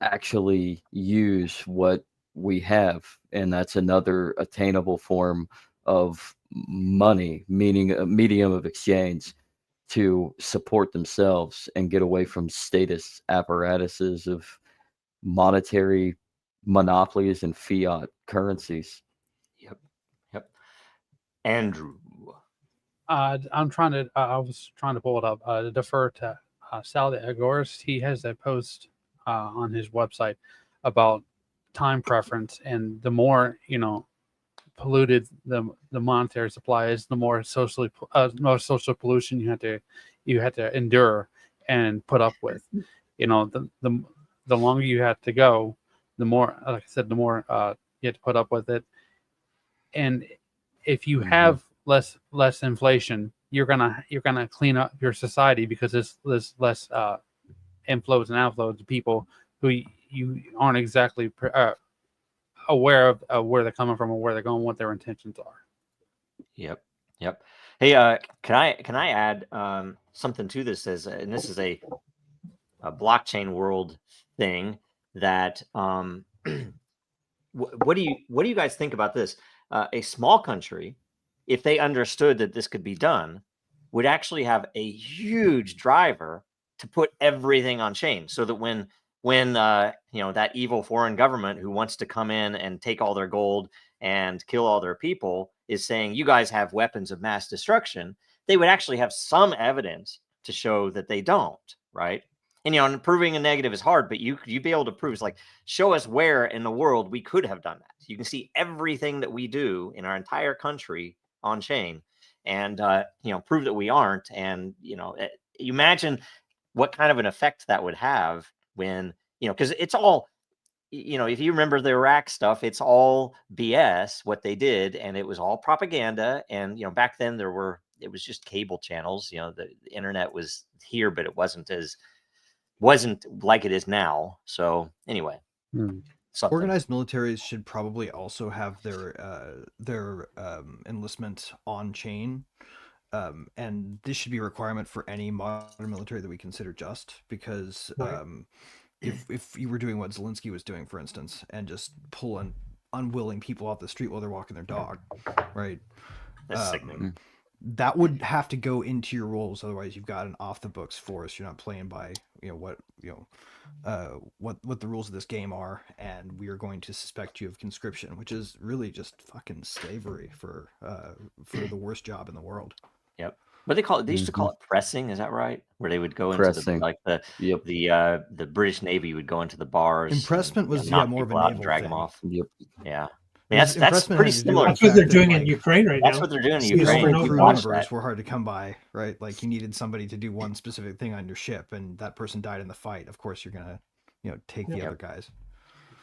actually use what we have, and that's another attainable form of money, meaning a medium of exchange to support themselves and get away from status apparatuses of monetary monopolies and fiat currencies. Yep. Andrew. I was trying to pull it up. To defer to Sally Agorist. He has a post on his website about time preference, and the more polluted the monetary supply is, the more social pollution you have to endure and put up with. The longer you have to go, the more, like I said, the more you have to put up with it. And if you have less inflation, you're gonna clean up your society, because there's less inflows and outflows of people who you aren't exactly aware of where they're coming from or where they're going, what their intentions are. Yep. Hey, can I add something to this? And this is a blockchain world thing that what do you guys think about this? A small country, if they understood that this could be done, would actually have a huge driver to put everything on chain, so that when that evil foreign government who wants to come in and take all their gold and kill all their people is saying, you guys have weapons of mass destruction, they would actually have some evidence to show that they don't, right? And proving a negative is hard, but you'd be able to prove, it's like, show us where in the world we could have done that. You can see everything that we do in our entire country on chain, and prove that we aren't. And you imagine what kind of an effect that would have when, because it's all, if you remember the Iraq stuff, it's all BS what they did, and it was all propaganda. And back then it was just cable channels. The internet was here, but it wasn't like it is now. So anyway, organized militaries should probably also have their enlistment on chain, and this should be a requirement for any modern military that we consider just, because if you were doing what Zelensky was doing, for instance, and just pulling unwilling people off the street while they're walking their dog, right? That's sickening. That would have to go into your rules. Otherwise, you've got an off the books force. You're not playing by what the rules of this game are, and we are going to suspect you of conscription, which is really just fucking slavery for the worst job in the world. Yep. What they call it? They used to call it pressing. Is that right? Where they would go into the British Navy would go into the bars. Impressment was more of a naval drag thing. them off. Yep. Yeah. That's pretty similar. That's what they're doing in Ukraine right now. That's what they're doing in Ukraine. Crew numbers were hard to come by, right? Like, you needed somebody to do one specific thing on your ship, and that person died in the fight. Of course, you're gonna, take the other guys.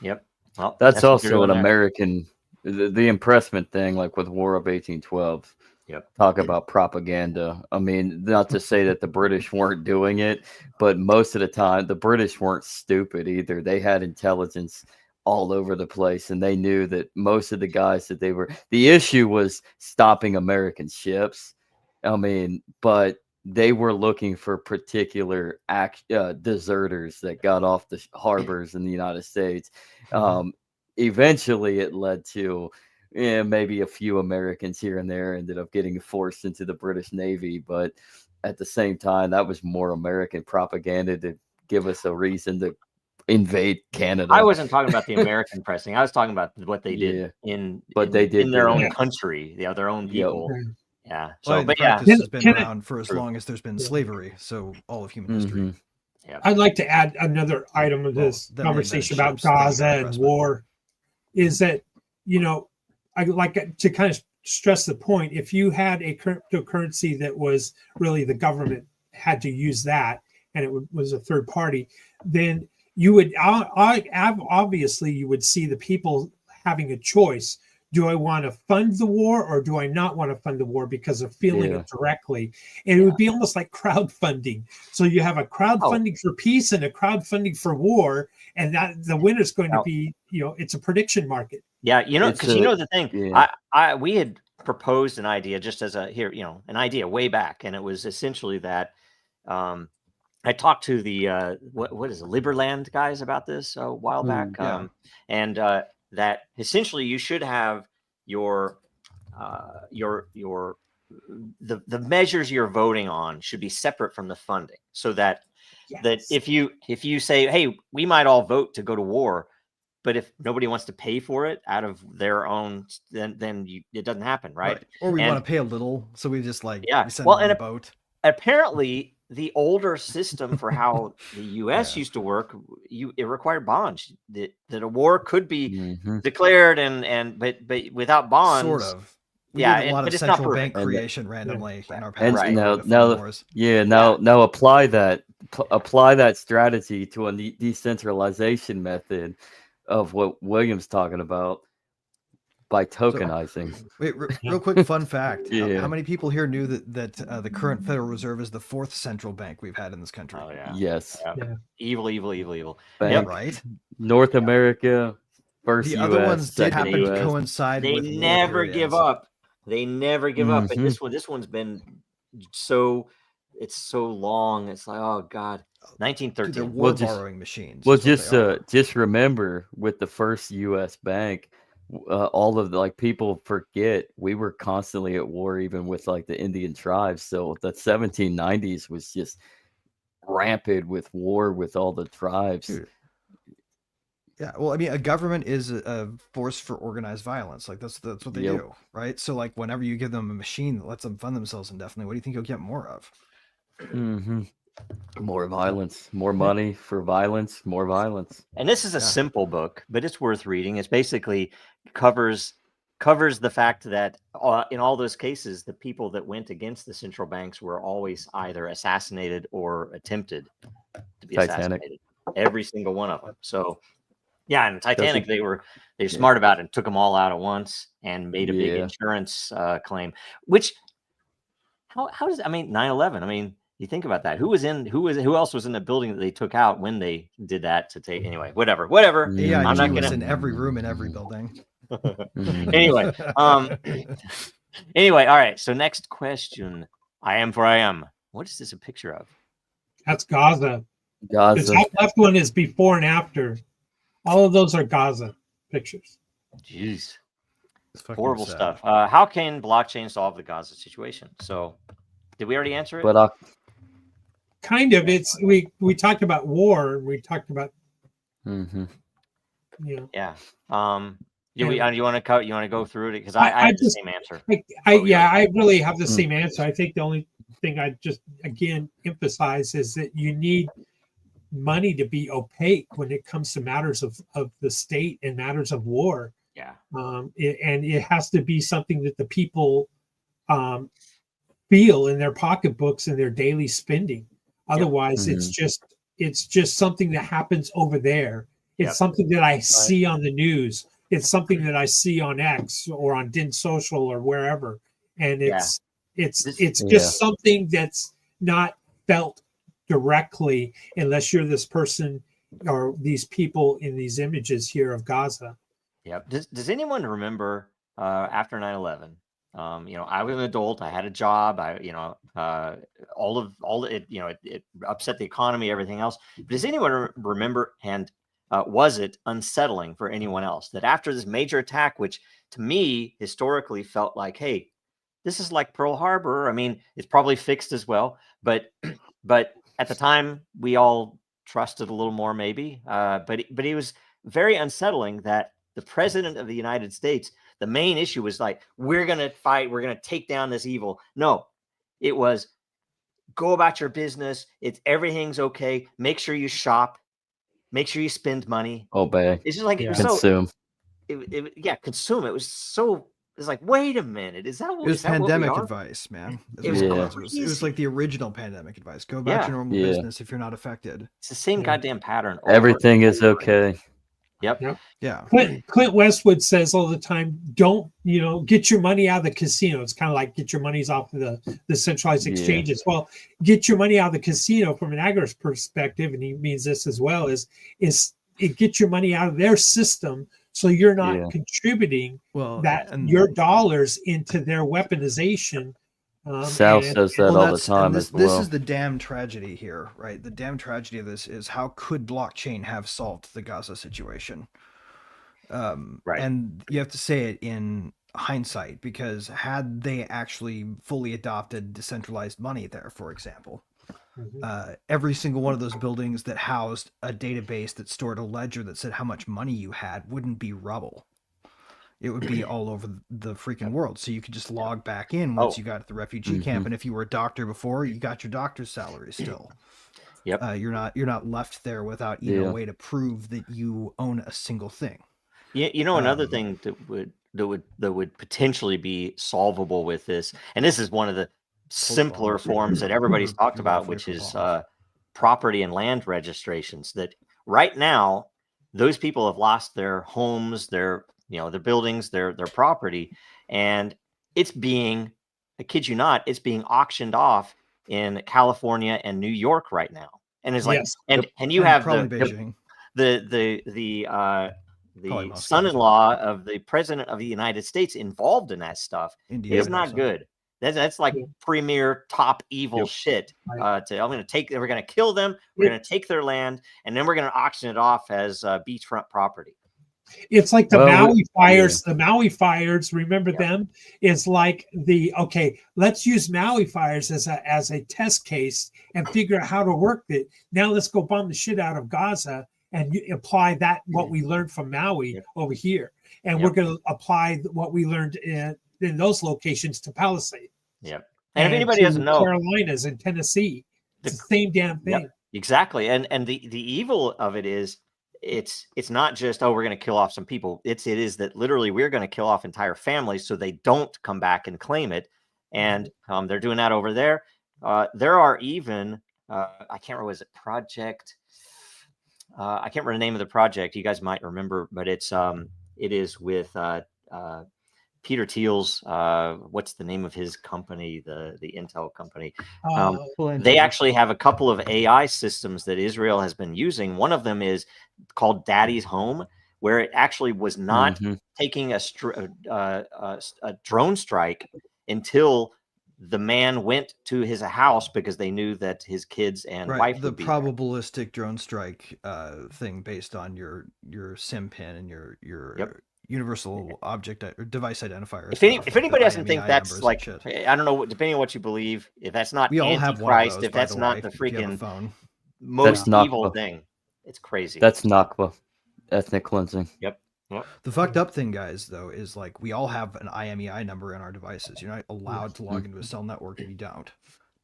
Yep. Well, that's also an American, the impressment thing, like with War of 1812. Yep. Talk about propaganda. I mean, not to say that the British weren't doing it, but most of the time the British weren't stupid either. They had intelligence all over the place, and they knew that most of the guys that the issue was stopping American ships. I mean, but they were looking for particular deserters that got off the harbors in the United States. Eventually, it led to maybe a few Americans here and there ended up getting forced into the British Navy, but at the same time, that was more American propaganda to give us a reason to invade Canada. I wasn't talking about the American pressing. I was talking about what they did in their own country, their own people. Yep. Yeah. So, but practice has been around for as long as there's been slavery. So all of human history. Yeah. I'd like to add another item of this conversation about Gaza and war is that, I like to kind of stress the point. If you had a cryptocurrency that was really the government had to use that and it was a third party, then you would obviously you would see the people having a choice. Do I want to fund the war or do I not want to fund the war because they're feeling it directly? And it would be almost like crowdfunding. So you have a crowdfunding for peace and a crowdfunding for war, and that the winner's going to be, it's a prediction market. Yeah, because the thing, we had proposed an idea just as an idea way back, and it was essentially that I talked to the what is it, Liberland guys about this a while back, and that essentially you should have the measures you're voting on should be separate from the funding, so that if you say, hey, we might all vote to go to war, but if nobody wants to pay for it out of their own, then it doesn't happen, right? Or we want to pay a little, so we just we send well, them and a boat. Apparently, the older system for how the U.S. used to work, it required bonds. That a war could be declared, but without bonds, sort of. We did a lot of central bank creation randomly in our past. Now apply that strategy to a decentralization method of what William's talking about by tokenizing. Wait, real quick fun fact. How many people here knew that the current Federal Reserve is the fourth central bank we've had in this country? Oh, yeah. Yes. Yeah. Evil. Bank, right? North America versus the US, other ones did happen to coincide they with never give up. They never give up. But this one's been it's so long. It's like, oh God. 1913. They're war borrowing machines. Well, just remember, with the first U.S. bank, all of people forget we were constantly at war, even with the Indian tribes. So the 1790s was just rampant with war with all the tribes. Dude. Yeah, well, I mean, a government is a force for organized violence. That's what they do, right? So whenever you give them a machine that lets them fund themselves indefinitely, what do you think you'll get more of? More violence, more money for violence, more violence. And this is a simple book, but it's worth reading. It's basically covers the fact that in all those cases, the people that went against the central banks were always either assassinated or attempted to be assassinated. Every single one of them. So, yeah, and Titanic, they're smart about it and took them all out at once and made a big insurance claim. Which, how does 9/11? I mean, you think about that. Who else was in the building that they took out when they did that to take? Anyway, whatever. Yeah, I'm not going to in every room in every building. Anyway, all right. So next question. I am. What is this a picture of? That's Gaza. The top left one is before and after. All of those are Gaza pictures. Jeez. Horrible stuff. How can blockchain solve the Gaza situation? So, did we already answer it? But kind of. It's we talked about war. We talked about. Yeah. You want to go through it because I have the same answer. I really have the same answer. I think the only thing I just again emphasize is that you need money to be opaque when it comes to matters of the state and matters of war. Yeah. And it has to be something that the people feel in their pocketbooks and their daily spending. Otherwise, it's just something that happens over there. It's something that I see on the news. It's something that I see on X or on Din Social or wherever. And it's just something that's not felt directly unless you're this person or these people in these images here of Gaza. Yeah. Does anyone remember after 9/11 I was an adult. I had a job. All it, it upset the economy, everything else. But does anyone remember, and was it unsettling for anyone else that after this major attack, which to me historically felt like, hey, this is like Pearl Harbor. I mean, it's probably fixed as well, but at the time we all trusted a little more, maybe. But it was very unsettling that the president of the United States, the main issue was like, we're going to fight, we're going to take down this evil. No, it was go about your business. Everything's okay. Make sure you shop. Make sure you spend money. Obey. It's just like it was consume. Consume. It was so. It's like, wait a minute. Is that what? It was pandemic what advice, man. It was, it was like the original pandemic advice. Go about your normal business if you're not affected. It's the same goddamn pattern. Everything is okay. Yep. Yeah. Clint Westwood says all the time, don't, get your money out of the casino. It's kind of like get your monies off of the centralized exchanges. Well, get your money out of the casino from an agorist perspective, and he means this as well, is it get your money out of their system so you're not contributing your dollars into their weaponization. Sal says that all the time as well. This is the damn tragedy here, right? The damn tragedy of this is how could blockchain have solved the Gaza situation? Right. And you have to say it in hindsight, because had they actually fully adopted decentralized money there, for example, every single one of those buildings that housed a database that stored a ledger that said how much money you had wouldn't be rubble. It would be all over the freaking world. So you could just log back in once you got to the refugee camp. And if you were a doctor before, you got your doctor's salary still. Yep. You're not left there without even a way to prove that you own a single thing. Another thing that would potentially be solvable with this, and this is one of the simpler forms that everybody's talked about, which is property and land registrations. That right now, those people have lost their homes, their buildings, their property, and it's being, I kid you not, it's being auctioned off in California and New York right now. And it's like, and you have the son-in-law of the president of the United States involved in that stuff. India, it's not good. That's like premier top evil shit. We're going to kill them. We're going to take their land, and then we're going to auction it off as beachfront property. It's like the Maui fires. The Maui fires, remember them? Is like let's use Maui fires as a test case and figure out how to work it. Now let's go bomb the shit out of Gaza and apply what we learned from Maui over here. And we're going to apply what we learned in those locations to Palisade. Yep. And if anybody doesn't know, Carolinas and Tennessee, it's the same damn thing. Yep, exactly. And the evil of it is, it's not just, we're going to kill off some people. It is that literally we're going to kill off entire families so they don't come back and claim it. And they're doing that over there. There are even, I can't remember, was it Project? I can't remember the name of the project. You guys might remember, but it is with Peter Thiel's, what's the name of his company, the Intel company? They actually have a couple of AI systems that Israel has been using. One of them is called Daddy's Home, where it actually was not taking a drone strike until the man went to his house because they knew that his kids and wife would be probabilistic there. Drone strike thing based on your SIM pin and your universal object or device identifier. If anybody doesn't think that's like, I don't know, depending on what you believe, if that's not Antichrist, if that's not the freaking most evil thing, it's crazy. That's Nakba, ethnic cleansing. Yep. The fucked up thing, guys, though, is like we all have an IMEI number in our devices. You're not allowed to log into a cell network if you don't.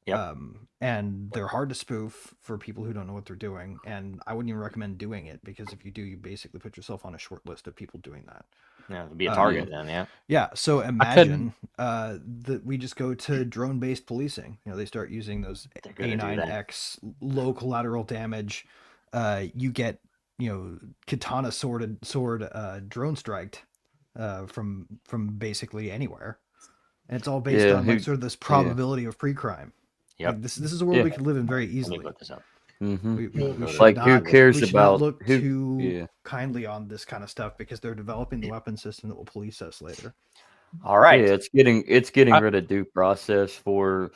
Yep. And they're hard to spoof for people who don't know what they're doing. And I wouldn't even recommend doing it, because if you do, you basically put yourself on a short list of people doing that. Yeah, it'd be a target then, yeah. Yeah, so imagine that we just go to drone-based policing. They start using those A9X low collateral damage. You get, katana sword drone striked from basically anywhere. And it's all based on sort of this probability of pre-crime. Yep. Like this is a world we could live in very easily. Let me put this up. We who cares about look too kindly on this kind of stuff, because they're developing the weapon system that will police us later. All right. Yeah, it's getting rid of due process for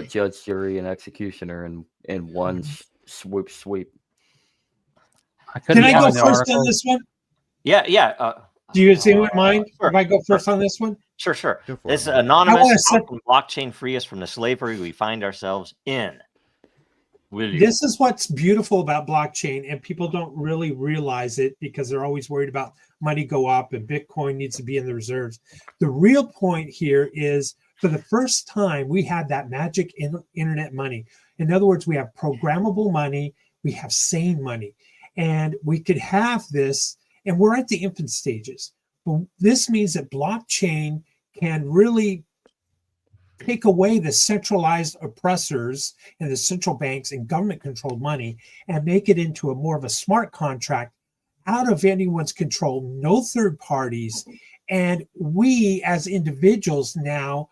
judge, jury, and executioner in one sweep. Can I go find the first on article. this one? Yeah. Do you see what mind? Sure. If I go first on this one? Sure. Go for This it, is Mike. anonymous. I How wanna can blockchain free us from the slavery we find ourselves in? Will you? This is what's beautiful about blockchain, and people don't really realize it because they're always worried about money go up and Bitcoin needs to be in the reserves. The real point here is for the first time, we had that magic internet money. In other words, we have programmable money, we have sane money, and we could have this, and we're at the infant stages. But this means that blockchain can really take away the centralized oppressors and the central banks and government controlled money and make it into a more of a smart contract out of anyone's control, no third parties. And we as individuals now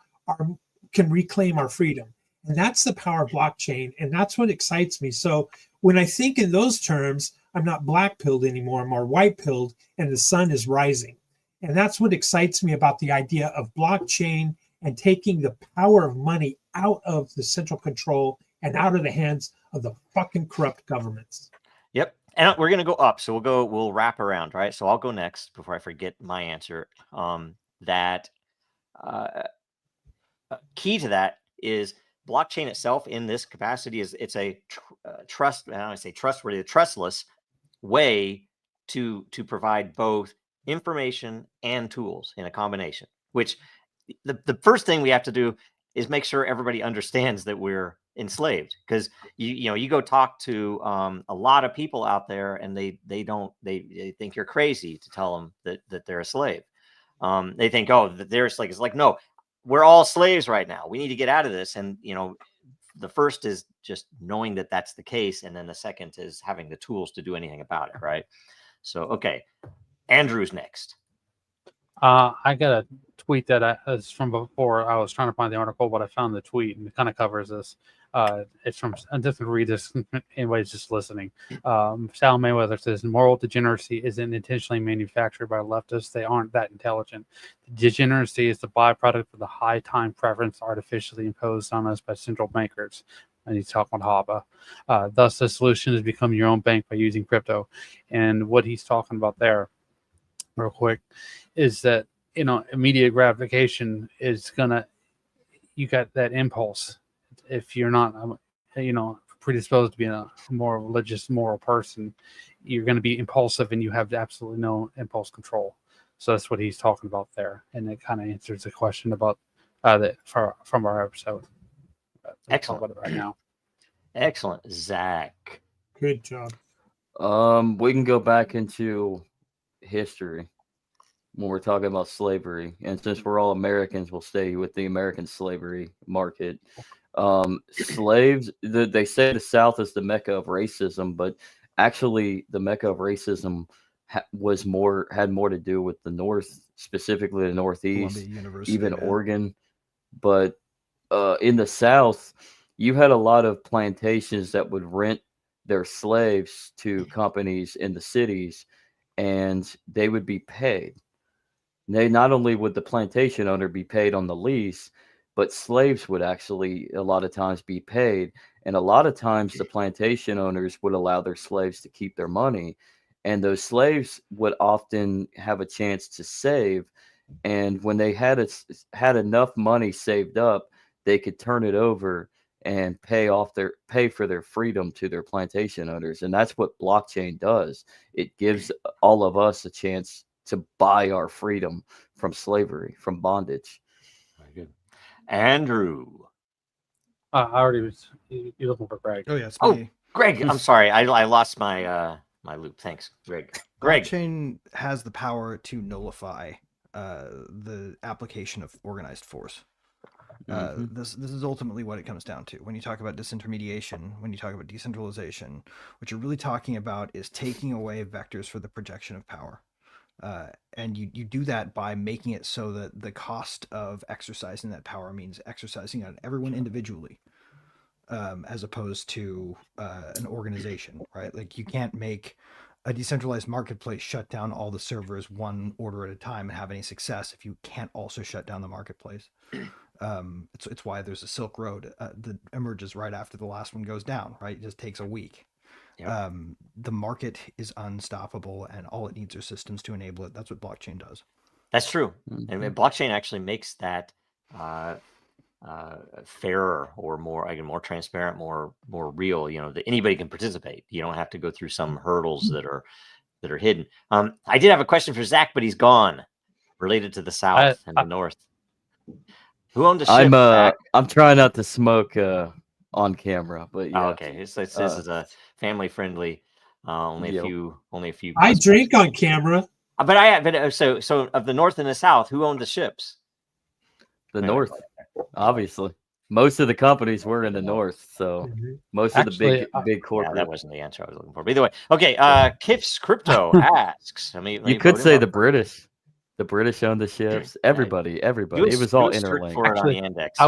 can reclaim our freedom. And that's the power of blockchain. And that's what excites me. So when I think in those terms, I'm not black pilled anymore, I'm more white pilled, and the sun is rising. And that's what excites me about the idea of blockchain and taking the power of money out of the central control and out of the hands of the fucking corrupt governments. Yep. And we're gonna go up, so we'll wrap around, right? So I'll go next before I forget my answer. That key to that is blockchain itself in this capacity is it's a trustless way to provide both information and tools in a combination. Which the first thing we have to do is make sure everybody understands that we're enslaved, because you go talk to a lot of people out there and they think you're crazy to tell them that they're a slave. They think, oh, that they're a slave. It's like, no, we're all slaves right now. We need to get out of this. And the first is just knowing that that's the case, and then the second is having the tools to do anything about it, right? So okay, Andrew's next. I got a tweet that is from before. I was trying to find the article, but I found the tweet, and it kind of covers this. It's from, I'm just going to read this. Anybody's just listening. Sal Mayweather says, moral degeneracy isn't intentionally manufactured by leftists. They aren't that intelligent. Degeneracy is the byproduct of the high time preference artificially imposed on us by central bankers. And he's talking about Haba. Thus, the solution is become your own bank by using crypto. And what he's talking about there, real quick, is that immediate gratification is you got that impulse. If you're not predisposed to be a more religious, moral person, you're going to be impulsive and you have absolutely no impulse control. So that's what he's talking about there, and it kind of answers the question about that from our episode. Excellent. About it right now. Excellent, Zach. Good job. We can go back into history when we're talking about slavery, and since we're all Americans, we'll stay with the American slavery market. Slaves, they say the South is the mecca of racism, but actually the mecca of racism had more to do with the North, specifically the Northeast, even Oregon. But in the South, you had a lot of plantations that would rent their slaves to companies in the cities, and they would be paid. They not only would the plantation owner be paid on the lease, but slaves would actually a lot of times be paid. And a lot of times the plantation owners would allow their slaves to keep their money. And those slaves would often have a chance to save. And when they had enough money saved up, they could turn it over and pay for their freedom to their plantation owners. And that's what blockchain does. It gives all of us a chance to buy our freedom from slavery, from bondage. Very good. Andrew. I already was. You looking for Greg? Oh yeah, it's Oh, me. Greg. I'm sorry. I lost my my loop. Thanks, Greg. Blockchain has the power to nullify the application of organized force. This is ultimately what it comes down to. When you talk about disintermediation, when you talk about decentralization, what you're really talking about is taking away vectors for the projection of power. And you do that by making it so that the cost of exercising that power means exercising on everyone individually, as opposed to an organization, right? Like you can't make a decentralized marketplace shut down all the servers one order at a time and have any success if you can't also shut down the marketplace. It's why there's a Silk Road that emerges right after the last one goes down, right? It just takes a week. Yep. The market is unstoppable, and all it needs are systems to enable it. That's what blockchain does. That's true. And blockchain actually makes that fairer or more transparent, more real. That anybody can participate. You don't have to go through some hurdles that are hidden. I did have a question for Zach, but he's gone, related to the South and the North. Who owned the ship? I'm trying not to smoke on camera, but yeah. Okay. This is a family friendly. Only a few. I drink on camera. But so of the North and the South, who owned the ships? The North, obviously. Most of the companies were in the North, so most of the big corporate. That wasn't the answer I was looking for. But either way, okay. Kiff's Crypto asks. You could say the British. The British owned the ships. Everybody. It was all interlinked. Actually, on the index.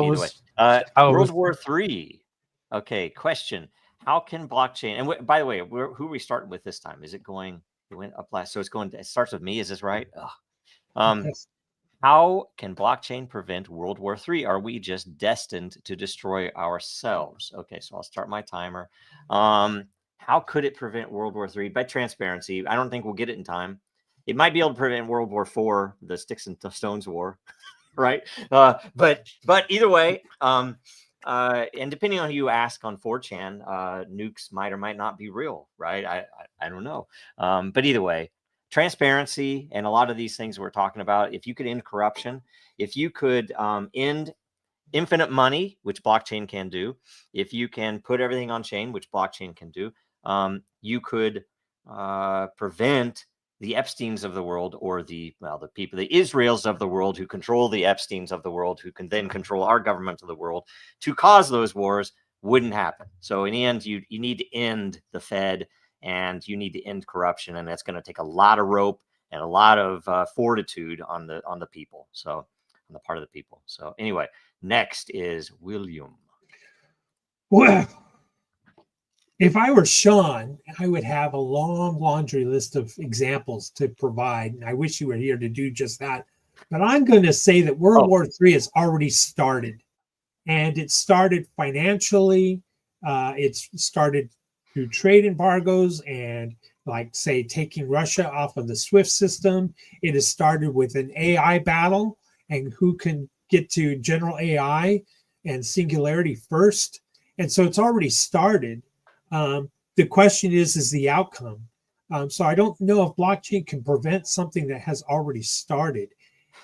World War III. Okay, question. How can blockchain, and by the way, who are we starting with this time? Is it going, it went up last, so it starts with me, is this right? Yes. How can blockchain prevent World War III? Are we just destined to destroy ourselves? Okay, so I'll start my timer. How could it prevent World War III? By transparency. I don't think we'll get it in time. It might be able to prevent World War IV, the Sticks and Stones War, right? But either way, and depending on who you ask on 4chan, nukes might or might not be real, right? I don't know. But either way, transparency and a lot of these things we're talking about, if you could end corruption, if you could end infinite money, which blockchain can do, if you can put everything on chain, which blockchain can do, you could prevent the Epsteins of the world, or the people, the Israels of the world who control the Epsteins of the world, who can then control our government of the world, to cause those wars wouldn't happen. So in the end, you need to end the Fed, and you need to end corruption, and that's going to take a lot of rope and a lot of fortitude on the people. So on the part of the people. So anyway, next is William. Well, if I were Sean, I would have a long laundry list of examples to provide. And I wish you were here to do just that. But I'm going to say that World War III has already started. And it started financially. It's started through trade embargoes and, like, say, taking Russia off of the SWIFT system. It has started with an AI battle and who can get to general AI and singularity first. And so it's already started. The question is the outcome. So I don't know if blockchain can prevent something that has already started.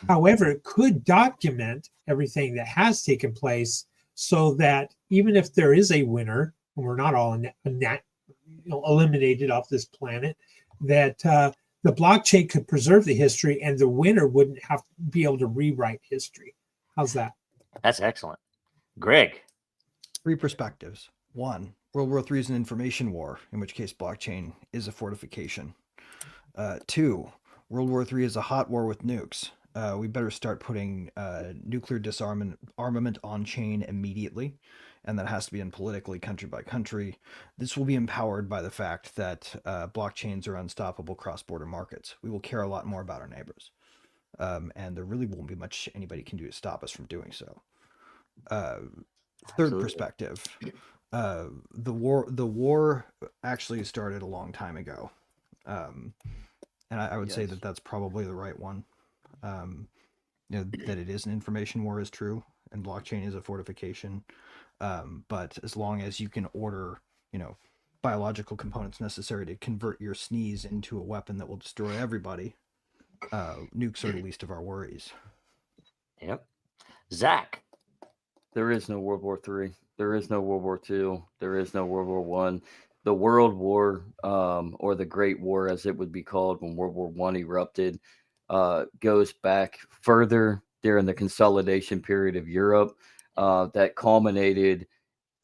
However, it could document everything that has taken place so that even if there is a winner, and we're not all eliminated off this planet, that the blockchain could preserve the history and the winner wouldn't have to be able to rewrite history. How's that? That's excellent. Greg. 3 perspectives. 1, World War III is an information war, in which case blockchain is a fortification. 2, World War III is a hot war with nukes. We better start putting nuclear disarmament on chain immediately, and that has to be done politically, country by country. This will be empowered by the fact that blockchains are unstoppable cross-border markets. We will care a lot more about our neighbors, and there really won't be much anybody can do to stop us from doing so. Third perspective. The war actually started a long time ago, and I would say that that's probably the right one. That it is an information war is true, and blockchain is a fortification. But as long as you can order, biological components necessary to convert your sneeze into a weapon that will destroy everybody, nukes are the least of our worries. Yep. Zach. There is no World War III. There is no World War II. There is no World War I. The World War, or the Great War, as it would be called when World War I erupted, goes back further during the consolidation period of Europe. That culminated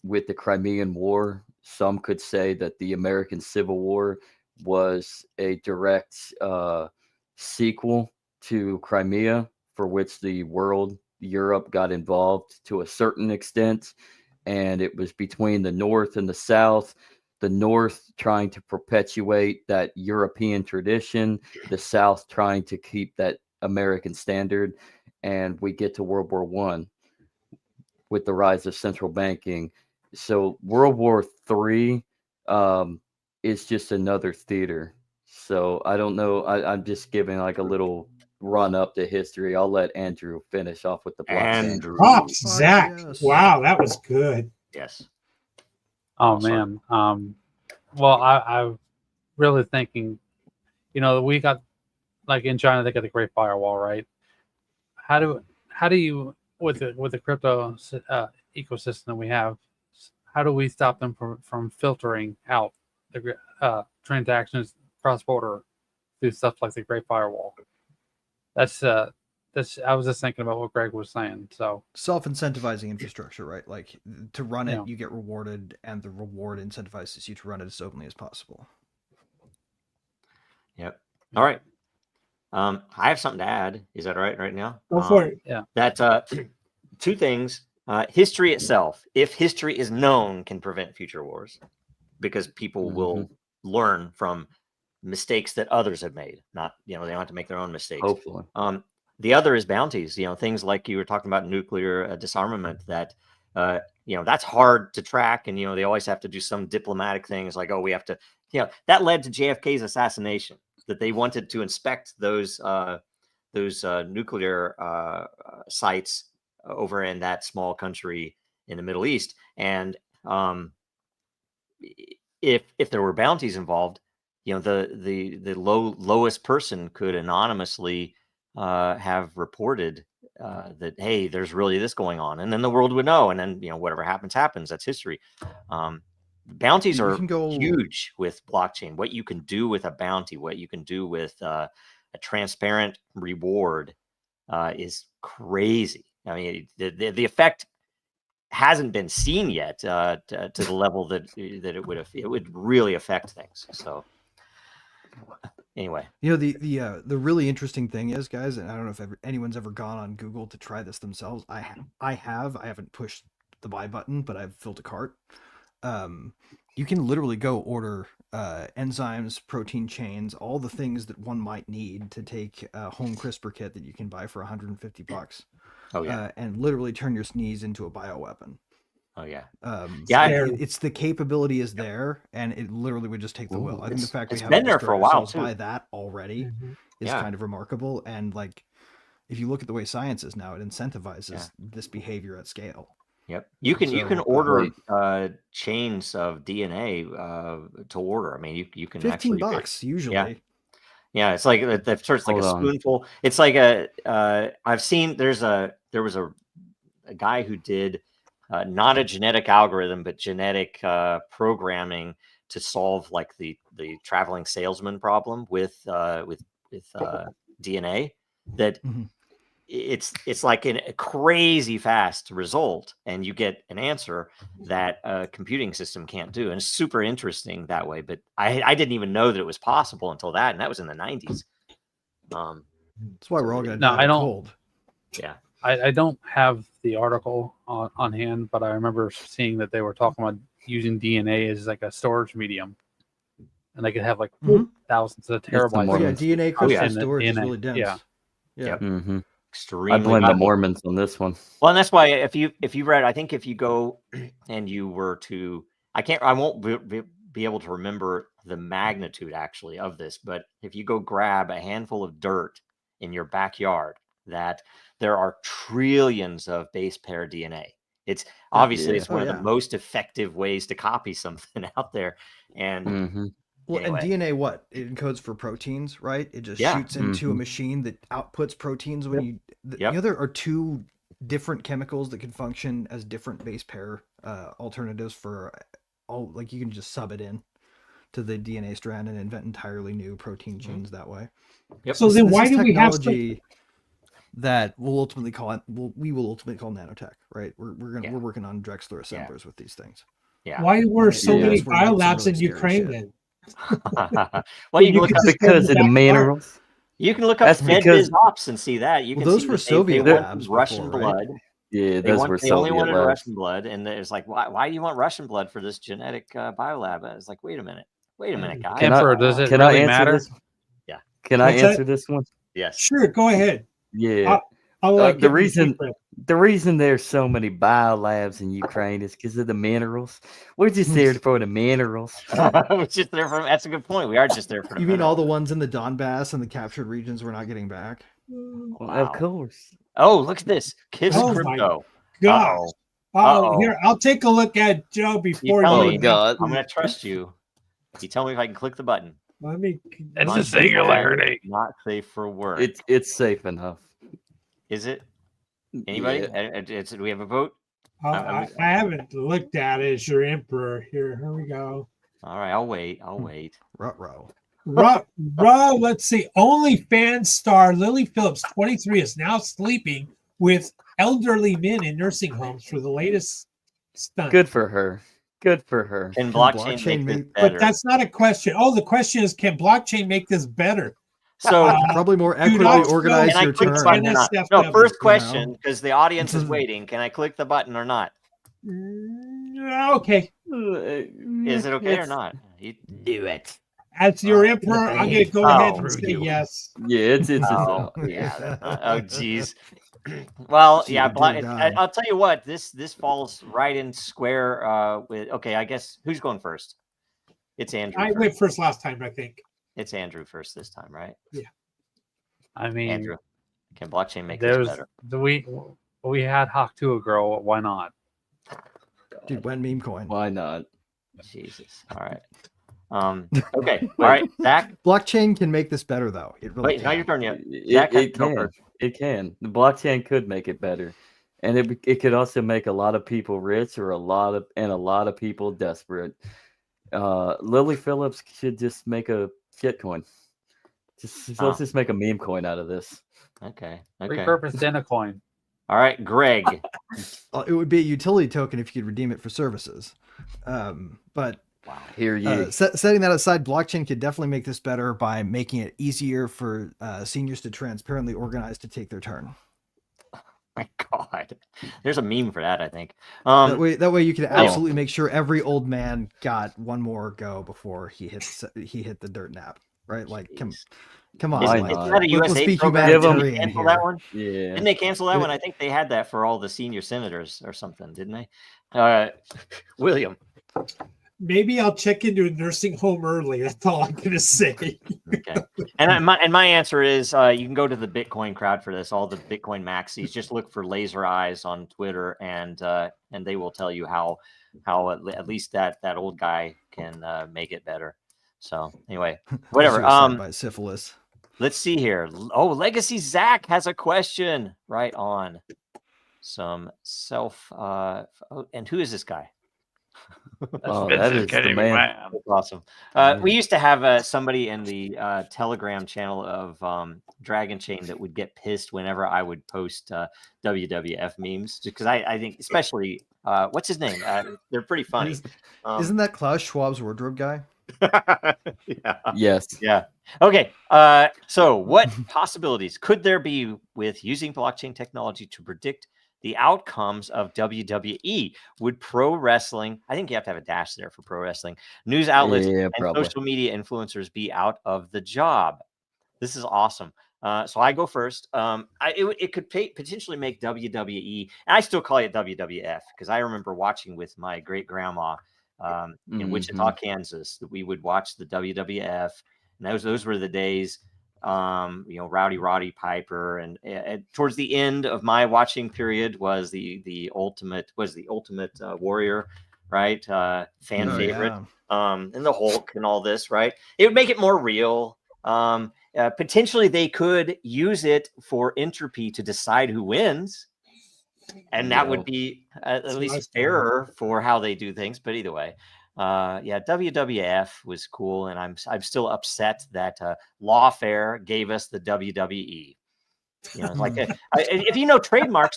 with the Crimean War. Some could say that the American Civil War was a direct sequel to Crimea, for which Europe got involved to a certain extent. And it was between the North and the South. the North trying to perpetuate that European tradition, the South trying to keep that American standard, and we get to World War I with the rise of central banking. So World War III is just another theater. So I don't know. I'm just giving like a little run up to history. I'll let Andrew finish off with the blockchain. Andrew. Props, Zach. Yes. Wow, that was good. Yes. Oh man. Well, I'm really thinking, we got, like in China, they got the Great Firewall, right? How do you, with the crypto ecosystem that we have, how do we stop them from filtering out the transactions cross border through stuff like the Great Firewall? That's I was just thinking about what Greg was saying. So self-incentivizing infrastructure, right? Like to run it, Yeah. you get rewarded, and the reward incentivizes you to run it as openly as possible. Yep. All right. I have something to add. Is that right now? Go for it. yeah. That two things. History itself, if history is known, can prevent future wars because people will learn from mistakes that others have made. Not, they don't have to make their own mistakes. Hopefully. The other is bounties, things like you were talking about nuclear disarmament that, that's hard to track. And, they always have to do some diplomatic things like, oh, we have to, that led to JFK's assassination, that they wanted to inspect those nuclear sites over in that small country in the Middle East. And if there were bounties involved, the lowest person could anonymously have reported that, hey, there's really this going on, and then the world would know, and then whatever happens. That's history. Bounties are huge with blockchain. What you can do with a bounty, what you can do with a transparent reward is crazy. I mean, the effect hasn't been seen yet to the level that it would really affect things. So anyway, the really interesting thing is, guys, and I don't know if anyone's ever gone on Google to try this themselves. I haven't pushed the buy button, but I've filled a cart. You can literally go order enzymes, protein chains, all the things that one might need to take a home CRISPR kit that you can buy for $150. Oh yeah, and literally turn your sneeze into a bioweapon. Oh yeah, it's the capability is there, and it literally would just take the will. I think the fact we have been there for a while too. By that already is kind of remarkable. And like, if you look at the way science is now, it incentivizes this behavior at scale. Yep, you can order chains of DNA to order. I mean, you can $15 usually. Yeah, it's like that sort of like a spoonful. It's like I've seen there was a guy who did not a genetic algorithm, but genetic programming to solve like the traveling salesman problem with DNA. That it's like a crazy fast result, and you get an answer that a computing system can't do, and it's super interesting that way. But I didn't even know that it was possible until that, and that was in the 90s. That's why we're all going to die cold. Yeah. I don't have the article on hand, but I remember seeing that they were talking about using DNA as like a storage medium, and they could have like thousands of terabytes. Yeah, DNA crystal storage is really dense. Yeah. Mm-hmm. Extremely. I blame the Mormons on this one. Well, and that's why if you read, I think if you go and you were to, I won't be able to remember the magnitude actually of this, but if you go grab a handful of dirt in your backyard, that there are trillions of base pair DNA. It's obviously it's one of the most effective ways to copy something out there. And well, anyway. And DNA, it encodes for proteins, right? It just shoots into a machine that outputs proteins when you. There are two different chemicals that can function as different base pair alternatives for all. Like you can just sub it in to the DNA strand and invent entirely new protein genes that way. Yep. So then, why do we have that we'll ultimately call it? We will ultimately call nanotech, right? We're working on Drexler assemblers with these things. Yeah. Why were so many biolabs in Ukraine then? Well, you can look up because of the minerals. You can look up FedBizOps and see that. You can those see were Soviet labs, Russian blood. Yeah, They those were only Soviet wanted labs. Russian blood, and it's like, why do you want Russian blood for this genetic biolab? It's like, wait a minute, guys. Emperor, does it Can I really answer matter? this? Yeah. Can I What's that? answer this one? Yes. Sure, go ahead. Yeah. I'll like The reason there's so many biolabs in Ukraine is because of the minerals. We're just there for the minerals. We're just there for. That's a good point. We are just there for. The You mean all the minerals. ones in the Donbass and the captured regions we're not getting back? Wow. Of course. Oh, look at this. Kiss Oh my crypto. gosh. Uh-oh. Oh, here, I'll take a look at Joe before tell you. me. God. I'm going to trust you. You tell me if I can click the button. Let me. It's Not a singularity. Not safe for work. It's safe enough. Is it? Anybody? Yeah. Do we have a vote? I haven't looked at it as your emperor. Here we go. All right, I'll wait. Ruh-roh. Let's see. OnlyFans star Lily Phillips, 23, is now sleeping with elderly men in nursing homes for the latest stunt. Good for her. Can blockchain make this better? But that's not a question. Oh, the question is, can blockchain make this better? So Probably more Dude, equitably I'll organize can I your click the turn. button or not? NSFW, No, first you question, know? because the audience is waiting. Can I click the button or not? Okay. Is it okay or not? You do it. As your emperor, I'm going to go ahead and say yes. Yeah, it's Oh, yeah. Oh, geez. Well, Gee, yeah. dear God. I'll tell you what. This falls right in square with. Okay, I guess who's going first? It's Andrew. I first. went first last time, I think. It's Andrew first this time, right? Yeah. I mean, Andrew, can blockchain make this better? We had Hawk to a girl. Why not? Dude, when meme coin. Why not? Jesus. All right. Okay. All right. Zach. Blockchain can make this better, though. It really Wait, now your turn yet. It can. It can. The blockchain could make it better, and it could also make a lot of people rich or a lot of people desperate. Lily Phillips should just make a shitcoin. Let's just make a meme coin out of this. Okay. Repurpose Dentacoin. All right, Greg. It would be a utility token if you could redeem it for services. But Wow. Here you. Setting that aside, blockchain could definitely make this better by making it easier for seniors to transparently organize to take their turn. My God, there's a meme for that. I think. That way you can absolutely make sure every old man got one more go before he hit the dirt nap. Right? Like, come on. Isn't that a USA be program? Didn't they cancel that one? Yeah. Didn't they cancel that one? I think they had that for all the senior senators or something, didn't they? William. Maybe I'll check into a nursing home early. That's all I'm going to say. Okay. And my answer is you can go to the Bitcoin crowd for this. All the Bitcoin maxis. Just look for Laser Eyes on Twitter, and they will tell you how at least that old guy can make it better. So anyway, whatever. By syphilis. Let's see here. Oh, Legacy Zach has a question. Right on. Some self. And who is this guy? That is the man. That's awesome. We used to have somebody in the Telegram channel of Dragon Chain that would get pissed whenever I would post WWF memes, because I think especially what's his name? They're pretty funny. Isn't that Klaus Schwab's wardrobe guy? Yeah. Yes. Yeah. Okay. So what possibilities could there be with using blockchain technology to predict the outcomes of WWE? Would pro wrestling, I think you have to have a dash there for pro wrestling, news outlets and social media influencers be out of the job? This is awesome. So I go first. It could potentially make WWE, and I still call it WWF because I remember watching with my great grandma in Wichita, Kansas, that we would watch the WWF, and those were the days. Rowdy Roddy Piper, and towards the end of my watching period was the ultimate warrior, right? Fan favorite, and the Hulk and all this, right? It would make it more real. Potentially they could use it for entropy to decide who wins, and that would be at least fairer for how they do things. But either way, WWF was cool, and I'm still upset that Lawfare gave us the WWE. If you know trademark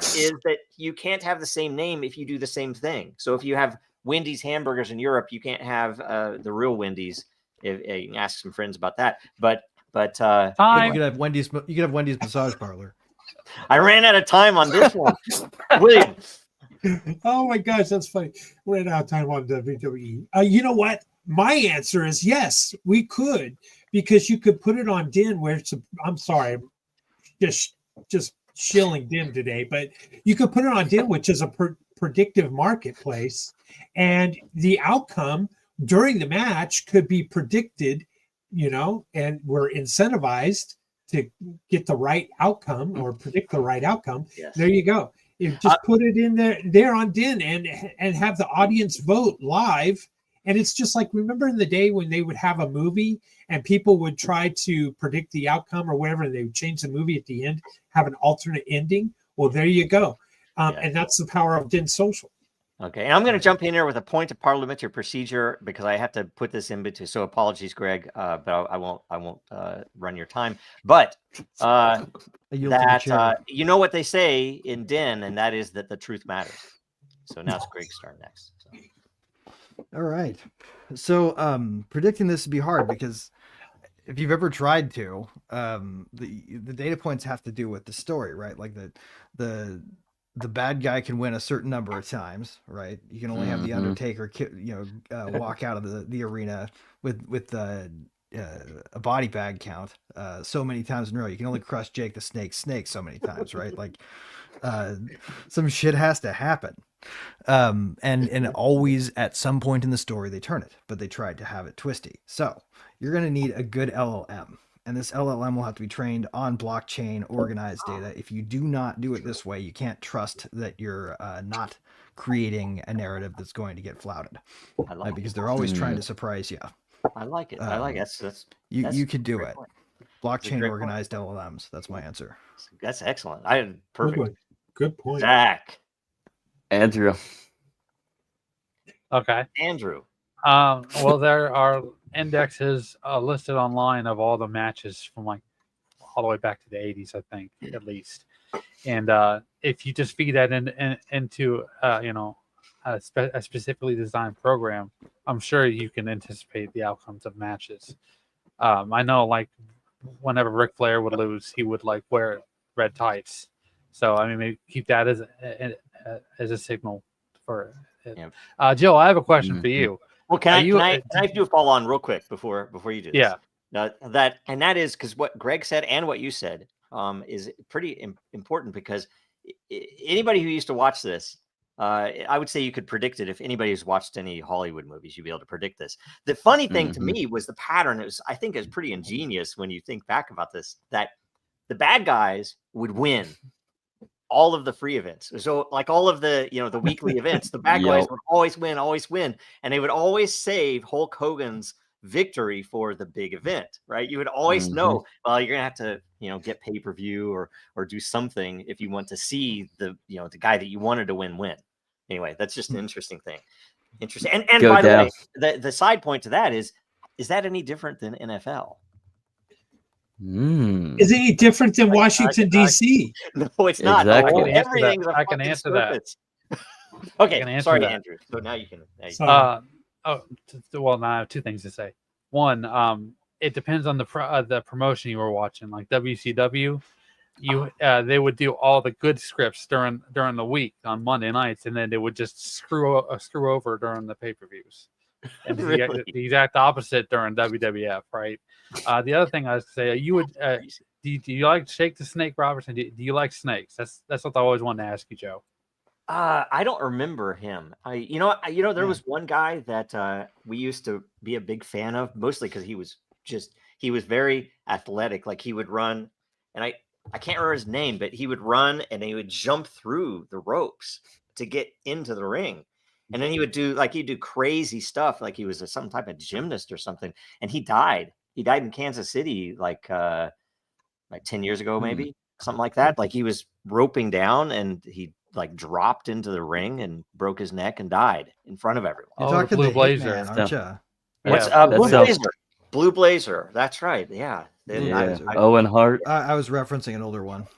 is that you can't have the same name if you do the same thing. So if you have Wendy's hamburgers in Europe, you can't have the real Wendy's. If you can ask some friends about that, but you could have Wendy's. You could have Wendy's massage parlor. I ran out of time on this one. William. Oh my gosh, that's funny. Ran out of time on WWE. You know what? My answer is yes, we could, because you could put it on DIN where it's. I'm sorry, just shilling DIN today, but you could put it on DIN, which is a predictive marketplace, and the outcome during the match could be predicted, and we're incentivized to get the right outcome or predict the right outcome. Yes. There you go. You just put it in there on DIN and have the audience vote live. And it's just like, remember in the day when they would have a movie and people would try to predict the outcome or whatever, and they would change the movie at the end, have an alternate ending. Well, there you go. And that's the power of DIN Social. Okay, and I'm going to jump in here with a point of parliamentary procedure because I have to put this in between. So apologies, Greg, but I won't run your time. But you know what they say in DIN, and that is that the truth matters. So now it's Greg's turn next. So. All right. So predicting this would be hard because if you've ever tried to, the data points have to do with the story, right? Like the bad guy can win a certain number of times, right? You can only have the Undertaker, walk out of the arena with a body bag count so many times in a row. You can only crush Jake the Snake so many times, right? Like some shit has to happen. And always at some point in the story they turn it, but they tried to have it twisty. So you're going to need a good LLM, and this LLM will have to be trained on blockchain organized data. If you do not do it this way, you can't trust that you're not creating a narrative that's going to get flouted, because they're always trying to surprise you. I like it. I like it. You could do it. Point. Blockchain organized LLMs. That's my answer. That's excellent. I had perfect. Good point. Zach. Andrew. Okay. Andrew. Well, there are indexes listed online of all the matches from like all the way back to the 80s, I think, at least. And if you just feed that into a specifically designed program, I'm sure you can anticipate the outcomes of matches. I know, like, whenever Ric Flair would lose, he would like wear red tights. So I mean, maybe keep that as a signal for it. Yeah. Joe, I have a question for you. Well, can I do a follow on real quick before you do this? Yeah. That is because what Greg said and what you said is pretty important, because anybody who used to watch this, I would say you could predict it. If anybody who's watched any Hollywood movies, you'd be able to predict this. The funny thing to me was the pattern. I think it was pretty ingenious when you think back about this, that the bad guys would win all of the free events. So like all of the, the weekly events, the bad guys would always win. And they would always save Hulk Hogan's victory for the big event, right? You would always know, well, you're going to have to, get pay-per-view or do something if you want to see the guy that you wanted to win. Anyway, that's just an interesting thing. Interesting. And by the way, the side point to that is that any different than NFL? Is it any different than Washington, D.C.? No, it's not. Exactly. I can answer that. Okay, sorry, Andrew. So now you can. Well, now I have two things to say. One, it depends on the promotion you were watching. Like WCW, they would do all the good scripts during the week on Monday nights, and then they would just screw over during the pay-per-views. And the exact opposite during WWF, right? The other thing I was say, you would do you like Shake the Snake Robertson? Do you like snakes? That's what I always wanted to ask you, Joe. I don't remember him. There was one guy that we used to be a big fan of, mostly because he was very athletic. Like he would run, and I can't remember his name, but he would run and he would jump through the ropes to get into the ring. And then he'd do crazy stuff. Like he was some type of gymnast or something. And he died. He died in Kansas City, like 10 years ago, maybe something like that. Like he was roping down and he like dropped into the ring and broke his neck and died in front of everyone. You're talking Blue the Blazer, Hitman, aren't you? What's Blue Blazer? Blue Blazer. That's right. Yeah. Owen Hart. I was referencing an older one.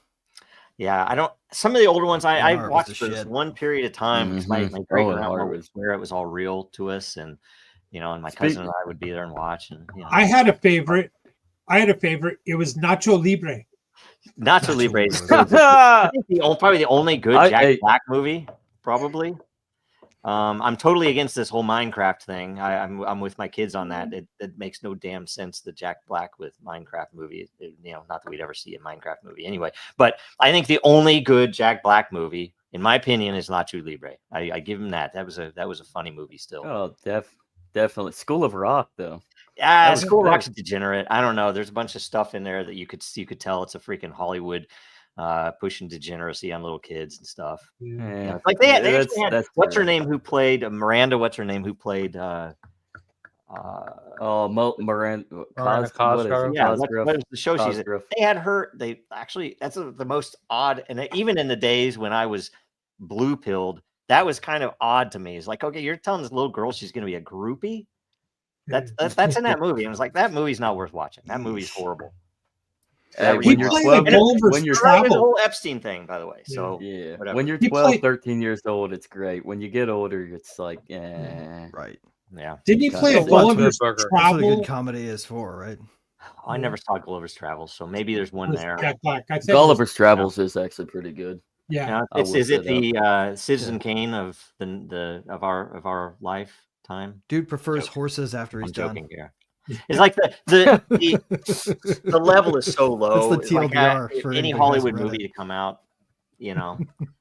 Yeah, some of the older ones I watched for this one period of time because my great grandma was where it was all real to us, and and my cousin and I would be there and watch. And I had a favorite. It was Nacho Libre. Nacho Libre is still I think probably the only good Jack Black movie, probably. I'm totally against this whole Minecraft thing. I'm with my kids on that. It makes no damn sense, the Jack Black with Minecraft movie. Not that we'd ever see a Minecraft movie anyway. But I think the only good Jack Black movie, in my opinion, is Nacho Libre. I give him that. That was a funny movie still. Oh, definitely. School of Rock, though. Yeah, School of Rock's degenerate. I don't know. There's a bunch of stuff in there that you could tell it's a freaking Hollywood pushing degeneracy on little kids and stuff. Yeah. Like they had what's her name who played Miranda? What's her name who played? Miranda Cosgrove. Yeah, what is the show she's in? They had her. They actually that's the most odd. And even in the days when I was blue pilled, that was kind of odd to me. It's like, okay, you're telling this little girl she's going to be a groupie. That's in that movie. And I was like, that movie's not worth watching. That movie's horrible. When you're 12, when you're the whole Epstein thing, by the way. So yeah, whatever. When you're 12, 13 years old, it's great. When you get older, it's like, right. Yeah. Didn't he play a Gulliver's Travel? That's what a good comedy is for, right? I never saw Gulliver's Travels, so maybe there's one there. Gulliver's Travels is actually pretty good. Yeah. Is it the Citizen Kane of our lifetime? Dude prefers horses after he's done. Joking here. It's like the level is so low. That's the TLDR for any Hollywood movie to come out. I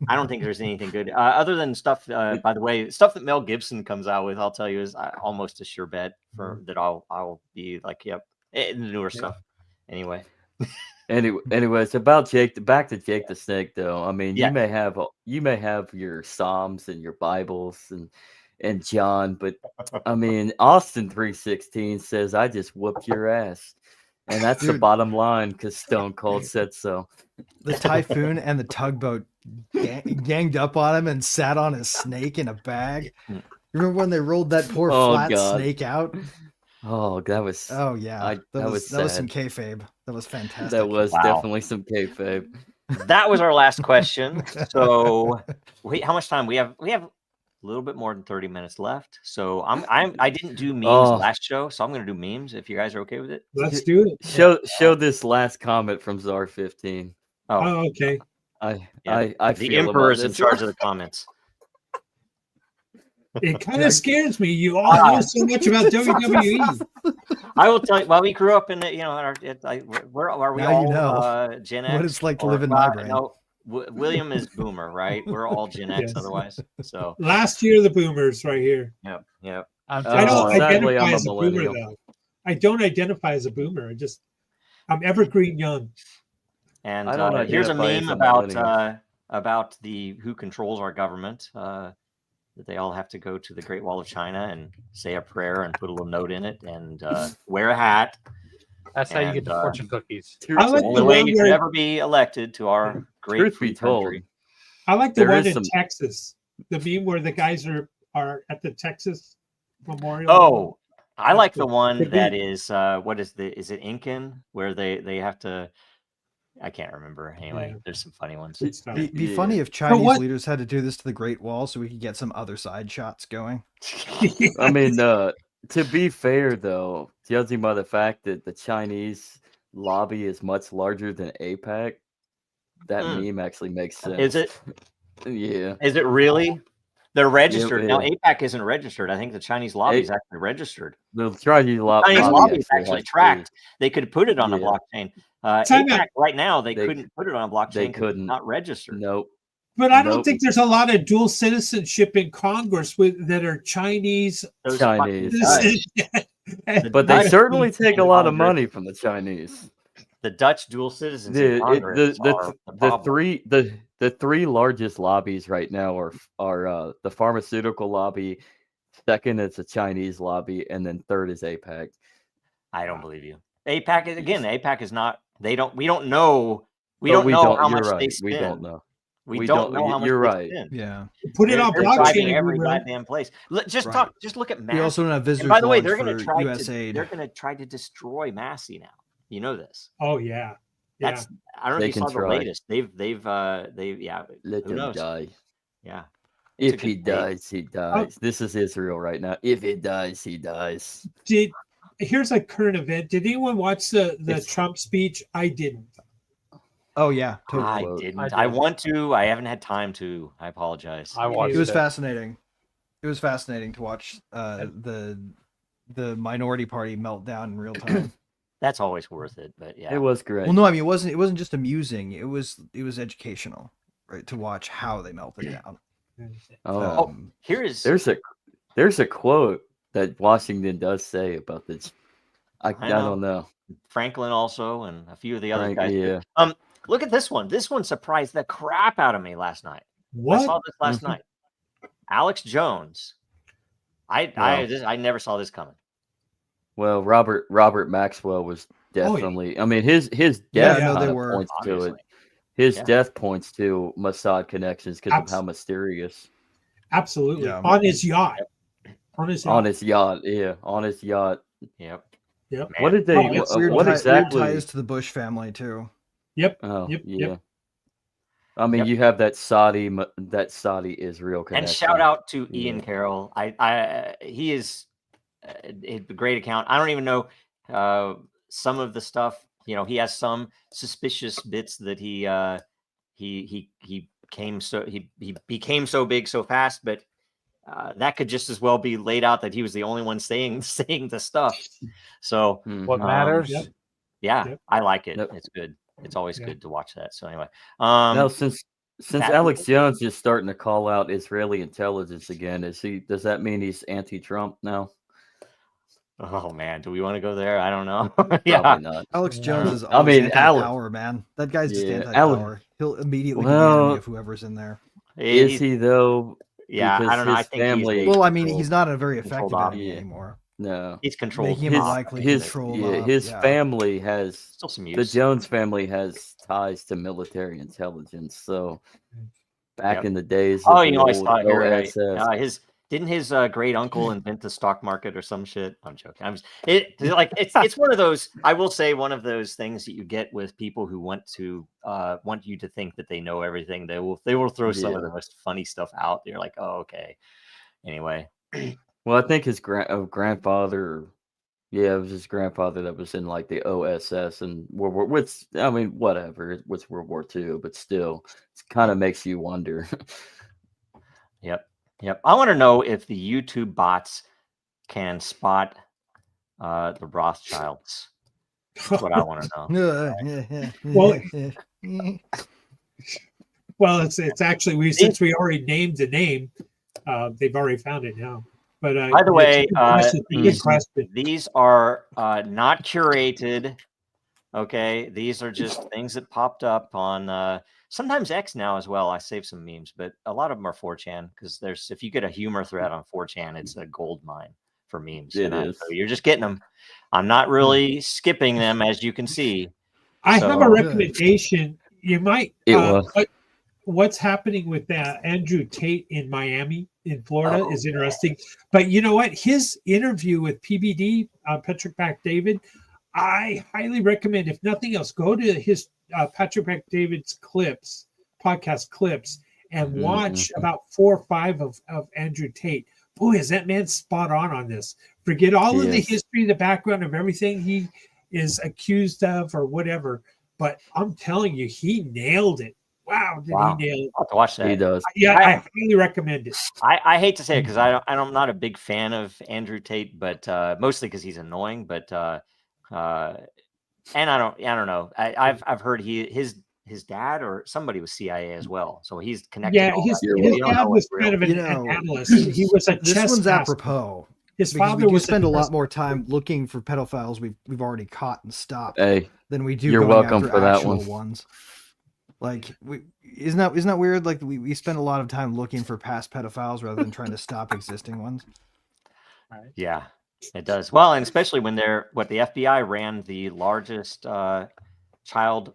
don't think there's anything good other than stuff. By the way, stuff that Mel Gibson comes out with, I'll tell you, is almost a sure bet for that. I'll be like, yep, the newer stuff. Anyway, it's about Jake. Back to Jake the Snake, though. I mean, you may have your Psalms and your Bibles and John, but I mean, Austin 3:16 says, "I just whooped your ass," and that's the bottom line because Stone Cold said so. The Typhoon and the tugboat ganged up on him and sat on his snake in a bag. Remember when they rolled that poor flat snake out? Oh, that was. Oh yeah, that was some kayfabe. That was fantastic. That was definitely some kayfabe. That was our last question. So, how much time we have? We have a little bit more than 30 minutes left. So I didn't do memes last show, so I'm going to do memes if you guys are okay with it. Let's do it. Show this last comment from Czar 15. Oh, okay. I the feel Emperor's in charge of the comments. It kind of scares me. You all know so much about WWE. I will tell you. Well, we grew up in the, where are we now all Gen X? What it's like to live in my brain. No, William is Boomer, right? We're all Gen X otherwise. So last year, the Boomers right here. Yep. I don't identify as a Boomer though. I don't identify as a Boomer. I'm evergreen young. And here's a meme about the who controls our government. That they all have to go to the Great Wall of China and say a prayer and put a little note in it and wear a hat. That's how you get the fortune cookies. I like the way you could ever be elected to our great free country. I like the one in Texas. The meme where the guys are at the Texas Memorial. Oh, I like the one that is is it Incan where they have to. I can't remember. Anyway, there's some funny ones. It'd be funny if Chinese leaders had to do this to the Great Wall so we could get some other side shots going. I mean, to be fair, though, judging by the fact that the Chinese lobby is much larger than APAC, that meme actually makes sense. Is it? Yeah. Is it really? They're registered. Now, APAC isn't registered. I think the Chinese lobby is actually registered. The Chinese lobby is actually tracked. They could put it on a blockchain. APAC right now, they couldn't put it on a blockchain. They couldn't. It's not registered. Nope. But I don't think there's a lot of dual citizenship in Congress that are Chinese. Chinese. But they certainly take a lot of money from the Chinese. The Dutch dual citizens in Congress the three largest lobbies right now are the pharmaceutical lobby, second is the Chinese lobby, and then third is APAC. I don't believe you. APAC is not. We don't know. We don't know how much they spend. We don't know. We don't know how much. You're right. Spend. Yeah. Put it on blockchain every goddamn place. Just look at Massey. We also don't have visitors. And by the way, they're going to try to destroy Massey now. You know this. Oh yeah. That's. I don't know if you saw the latest. They've let him die. Yeah. If he dies, he dies. This is Israel right now. If he dies, he dies. Here's a current event. Did anyone watch the Trump speech? I didn't. Oh yeah, I totally. didn't. I I did. want to. I haven't had time to. I apologize. I watched It was it. fascinating. It was fascinating to watch the minority party melt down in real time. That's always worth it. But yeah, It was great. Well, no, I mean it wasn't just amusing. It was educational, right? To watch how they melted down. Oh, Um, there's a quote that Washington does say about this. I don't know. Franklin also, and a few of the other Frank, guys. yeah. Look at this one. This one surprised the crap out of me last night. What? I saw this last night. Alex Jones. I never saw this coming. Well, Robert Maxwell was definitely. I mean, his death no, they kind of were, points to it. obviously. His Yeah. death points to Mossad connections because of how mysterious. Absolutely. Yeah. On his yacht. On his yacht. On his yacht, yeah, on his yacht. Yep. Yep. What did they? Oh, weird, what exactly? weird ties to the Bush family too. Yep. Oh, Yep. yeah. Yep. I mean, Yep. you have that Saudi Israel connection. And shout out to Yeah. Ian Carroll. He is a great account. I don't even know some of the stuff. You know, he has some suspicious bits that he became so big so fast, but that could just as well be laid out that he was the only one saying the stuff. So What matters? Yep. yeah, Yep. I like it. Yep. It's good. It's always Yeah. good to watch that. So anyway, Now, since that- Alex Jones is starting to call out Israeli intelligence again, does that mean he's anti-Trump now? oh man, do we want to go there? I don't know. Probably not. Alex Jones is I always mean, anti-power, man. That guy's just Yeah, anti-power. He'll immediately be the Well, enemy of whoever's in there. Is he though? Yeah, Because I don't know. I his think family- Well, I mean, he's not a very Controlled effective off. enemy Yeah. anymore. No. he's controlled. Making him off, likely but controlled. His yeah. family has Still some the use. Jones family has ties to military intelligence. So back Yep. in the days, Oh, of you the always old thought here, OSS, didn't his great uncle invent the stock market or some shit? I'm joking. It's one of those. I will say one of those things that you get with people who want you to think that they know everything. They will throw some of Yeah. the most funny stuff out. You're like, oh, okay. Anyway, well, I think his grandfather. Yeah, it was his grandfather that was in like the OSS and World War. Which I mean, whatever. It was World War II, but still, it kind of makes you wonder. Yep. I want to know if the YouTube bots can spot the Rothschilds. That's what I want to know. Well, it's actually since we already named the name, they've already found it now. But By the way, these are not curated. Okay, these are just things that popped up on sometimes X now as well. I save some memes, but a lot of them are 4chan because if you get a humor thread on 4chan, it's a gold mine for memes. It is. So you're just getting them. I'm not really skipping them, as you can see. I have a recommendation. You might. What's happening with Andrew Tate in Miami, in Florida, is interesting. But you know what? His interview with PBD, Patrick David, I highly recommend. If nothing else, go to his Patrick David's podcast clips, and watch about 4 or 5 of Andrew Tate. Boy, is that man spot on this. Forget all of the history, the background of everything he is accused of or whatever. But I'm telling you, he nailed it. Wow, he nail it? I'll have to watch that. He does. Yeah, I highly recommend it. I hate to say it because I'm not a big fan of Andrew Tate, but mostly because he's annoying. But and I don't know. I've heard his dad or somebody was CIA as well, so he's connected. Yeah, his dad was kind of an analyst. He was a chess This one's master. apropos. His because father we do was spend a lot more time looking for pedophiles we've already caught and stopped than we do. You're going welcome after for that actual one. Ones. Like isn't that weird? Like we spend a lot of time looking for past pedophiles rather than trying to stop existing ones. Yeah, it does. Well, and especially when the FBI ran the largest child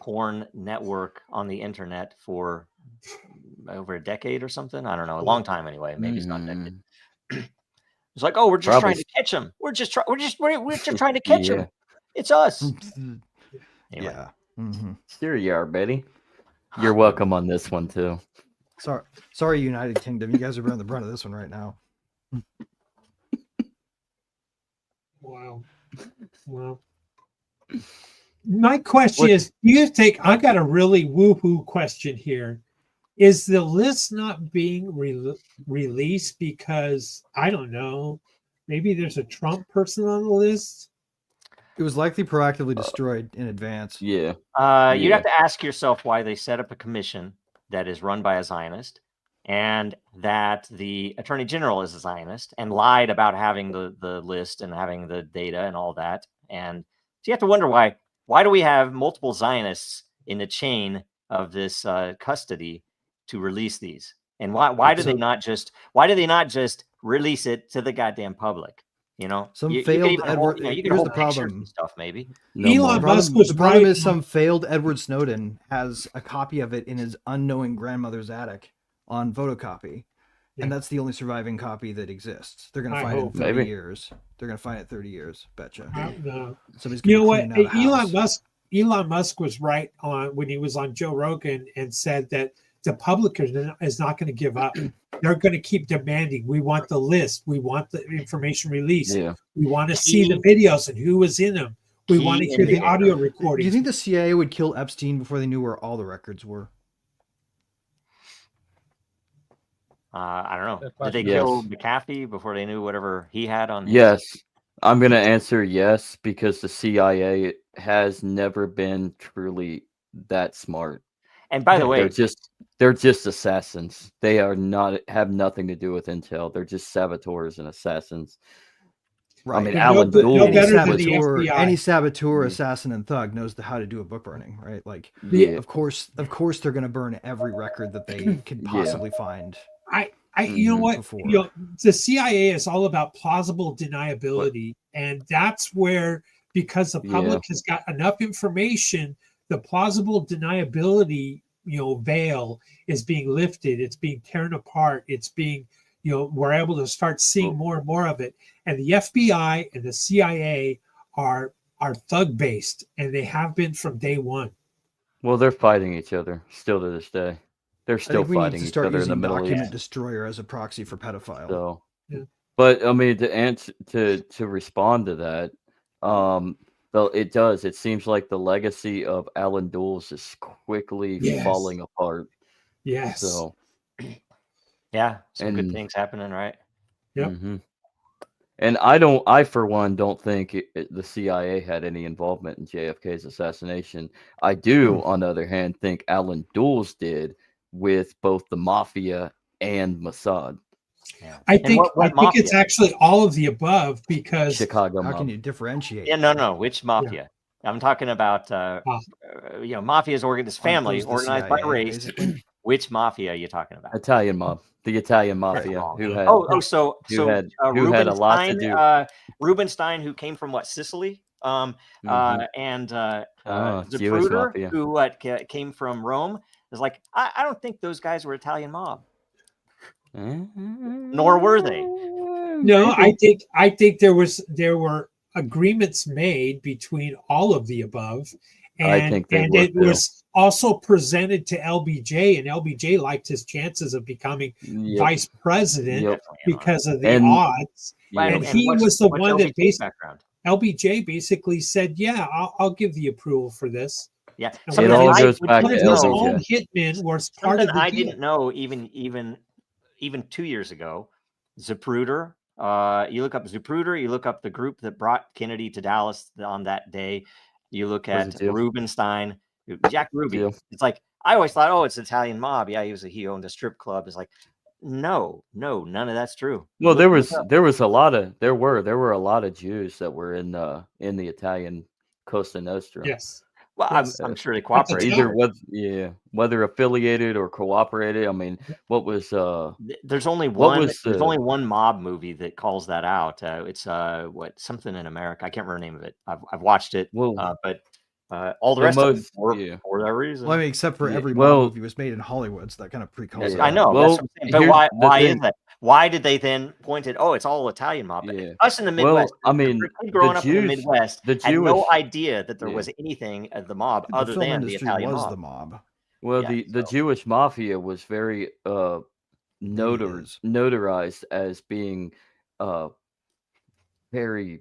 porn network on the internet for over a decade or something. I don't know, a long time anyway. Maybe it's not a decade. It's like, oh, we're just trying to catch him. We're just trying to catch him. It's us. Anyway. Yeah. Mm-hmm. Here you are, Betty. You're welcome on this one too. Sorry, United Kingdom. You guys are bearing the brunt of this one right now. Wow. My question is, do you think, I got a really woo-hoo question here. Is the list not being released because, I don't know, maybe there's a Trump person on the list? It was likely proactively destroyed in advance. Yeah. You'd have to ask yourself why they set up a commission that is run by a Zionist, and that the Attorney General is a Zionist and lied about having the list and having the data and all that. And so you have to wonder why do we have multiple Zionists in the chain of this custody to release these? And why do they not just release it to the goddamn public? You know, Some you failed could even Edward. hold, you could Here's hold the pictures problem. and stuff, maybe. Elon Musk was The problem right. is some failed Edward Snowden has a copy of it in his unknowing grandmother's attic on photocopy. And that's the only surviving copy that exists. They're going to find it in 30 years. They're going to find it 30 years. Betcha. You know what? Elon Musk was right on when he was on Joe Rogan and said that the public is not going to give up. They're going to keep demanding. We want the list. We want the information released. Yeah. We want to see the videos and who was in them. We want to hear the audio recordings. Do you think the CIA would kill Epstein before they knew where all the records were? I don't know. Did they kill McAfee before they knew whatever he had on? Yes. I'm going to answer yes, because the CIA has never been truly that smart. And by the way, they're just assassins. They are not have nothing to do with intel. They're just saboteurs and assassins. Right. I mean, Alan Dulles, any saboteur, assassin, and thug knows how to do a book burning, right? Like, of course, they're going to burn every record that they could possibly find. You know what? The CIA is all about plausible deniability, and that's where, because the public has got enough information, the plausible deniability, veil is being lifted. It's being torn apart. It's being, we're able to start seeing more and more of it. And the FBI and the CIA are thug based, and they have been from day one. Well, they're fighting each other still to this day. They're still fighting each other in the Middle East. Document Destroyer as a proxy for pedophile. So, but I mean, to respond to that, it does. It seems like the legacy of Alan Dulles is quickly falling apart. Yes. So, some good things happening, right? Yep. Mm-hmm. And I for one don't think the CIA had any involvement in JFK's assassination. I do, on the other hand, think Alan Dulles did, with both the mafia and Mossad. I think it's actually all of the above, because Chicago. How can you differentiate? Yeah, no. Which mafia? I'm talking about mafia's family organized by race. Basically. Which mafia are you talking about? Italian mob. The Italian mafia, who had who had a lot to do. Rubenstein, who came from Sicily, and Zapruder, who came from Rome, is like, I don't think those guys were Italian mob. Nor were they. No, I think there were agreements made between all of the above, and it was also presented to LBJ, and LBJ liked his chances of becoming vice president because of the odds. And he was the one that LBJ basically said, "Yeah, I'll give the approval for this." Yeah, it all goes back to his own hitmen was part of the deal. I didn't know even 2 years ago. Zapruder. You look up Zapruder. You look up the group that brought Kennedy to Dallas on that day. You look at Rubenstein, Jack Ruby. It's like, I always thought, it's Italian mob. Yeah, he owned a strip club. It's like, no, none of that's true. Well, there were a lot of Jews that were in the Italian Costa Nostra. Yes. Well, I'm sure they cooperated. Either whether affiliated or cooperated. I mean, what was there's only one mob movie that calls that out. It's something in America. I can't remember the name of it. I've watched it. But all the rest of them for that reason. Well, I mean, except for every mob movie was made in Hollywood, so that kind of pre-calls it. I know. That's what I'm saying. But why is that? Why did they then point it? It's all Italian mob. Us in the Midwest. Well, I mean, growing up in the Midwest, had no idea that there was anything of the mob other than the Italian mob. The mob. Well, the Jewish mafia was very notarized as being very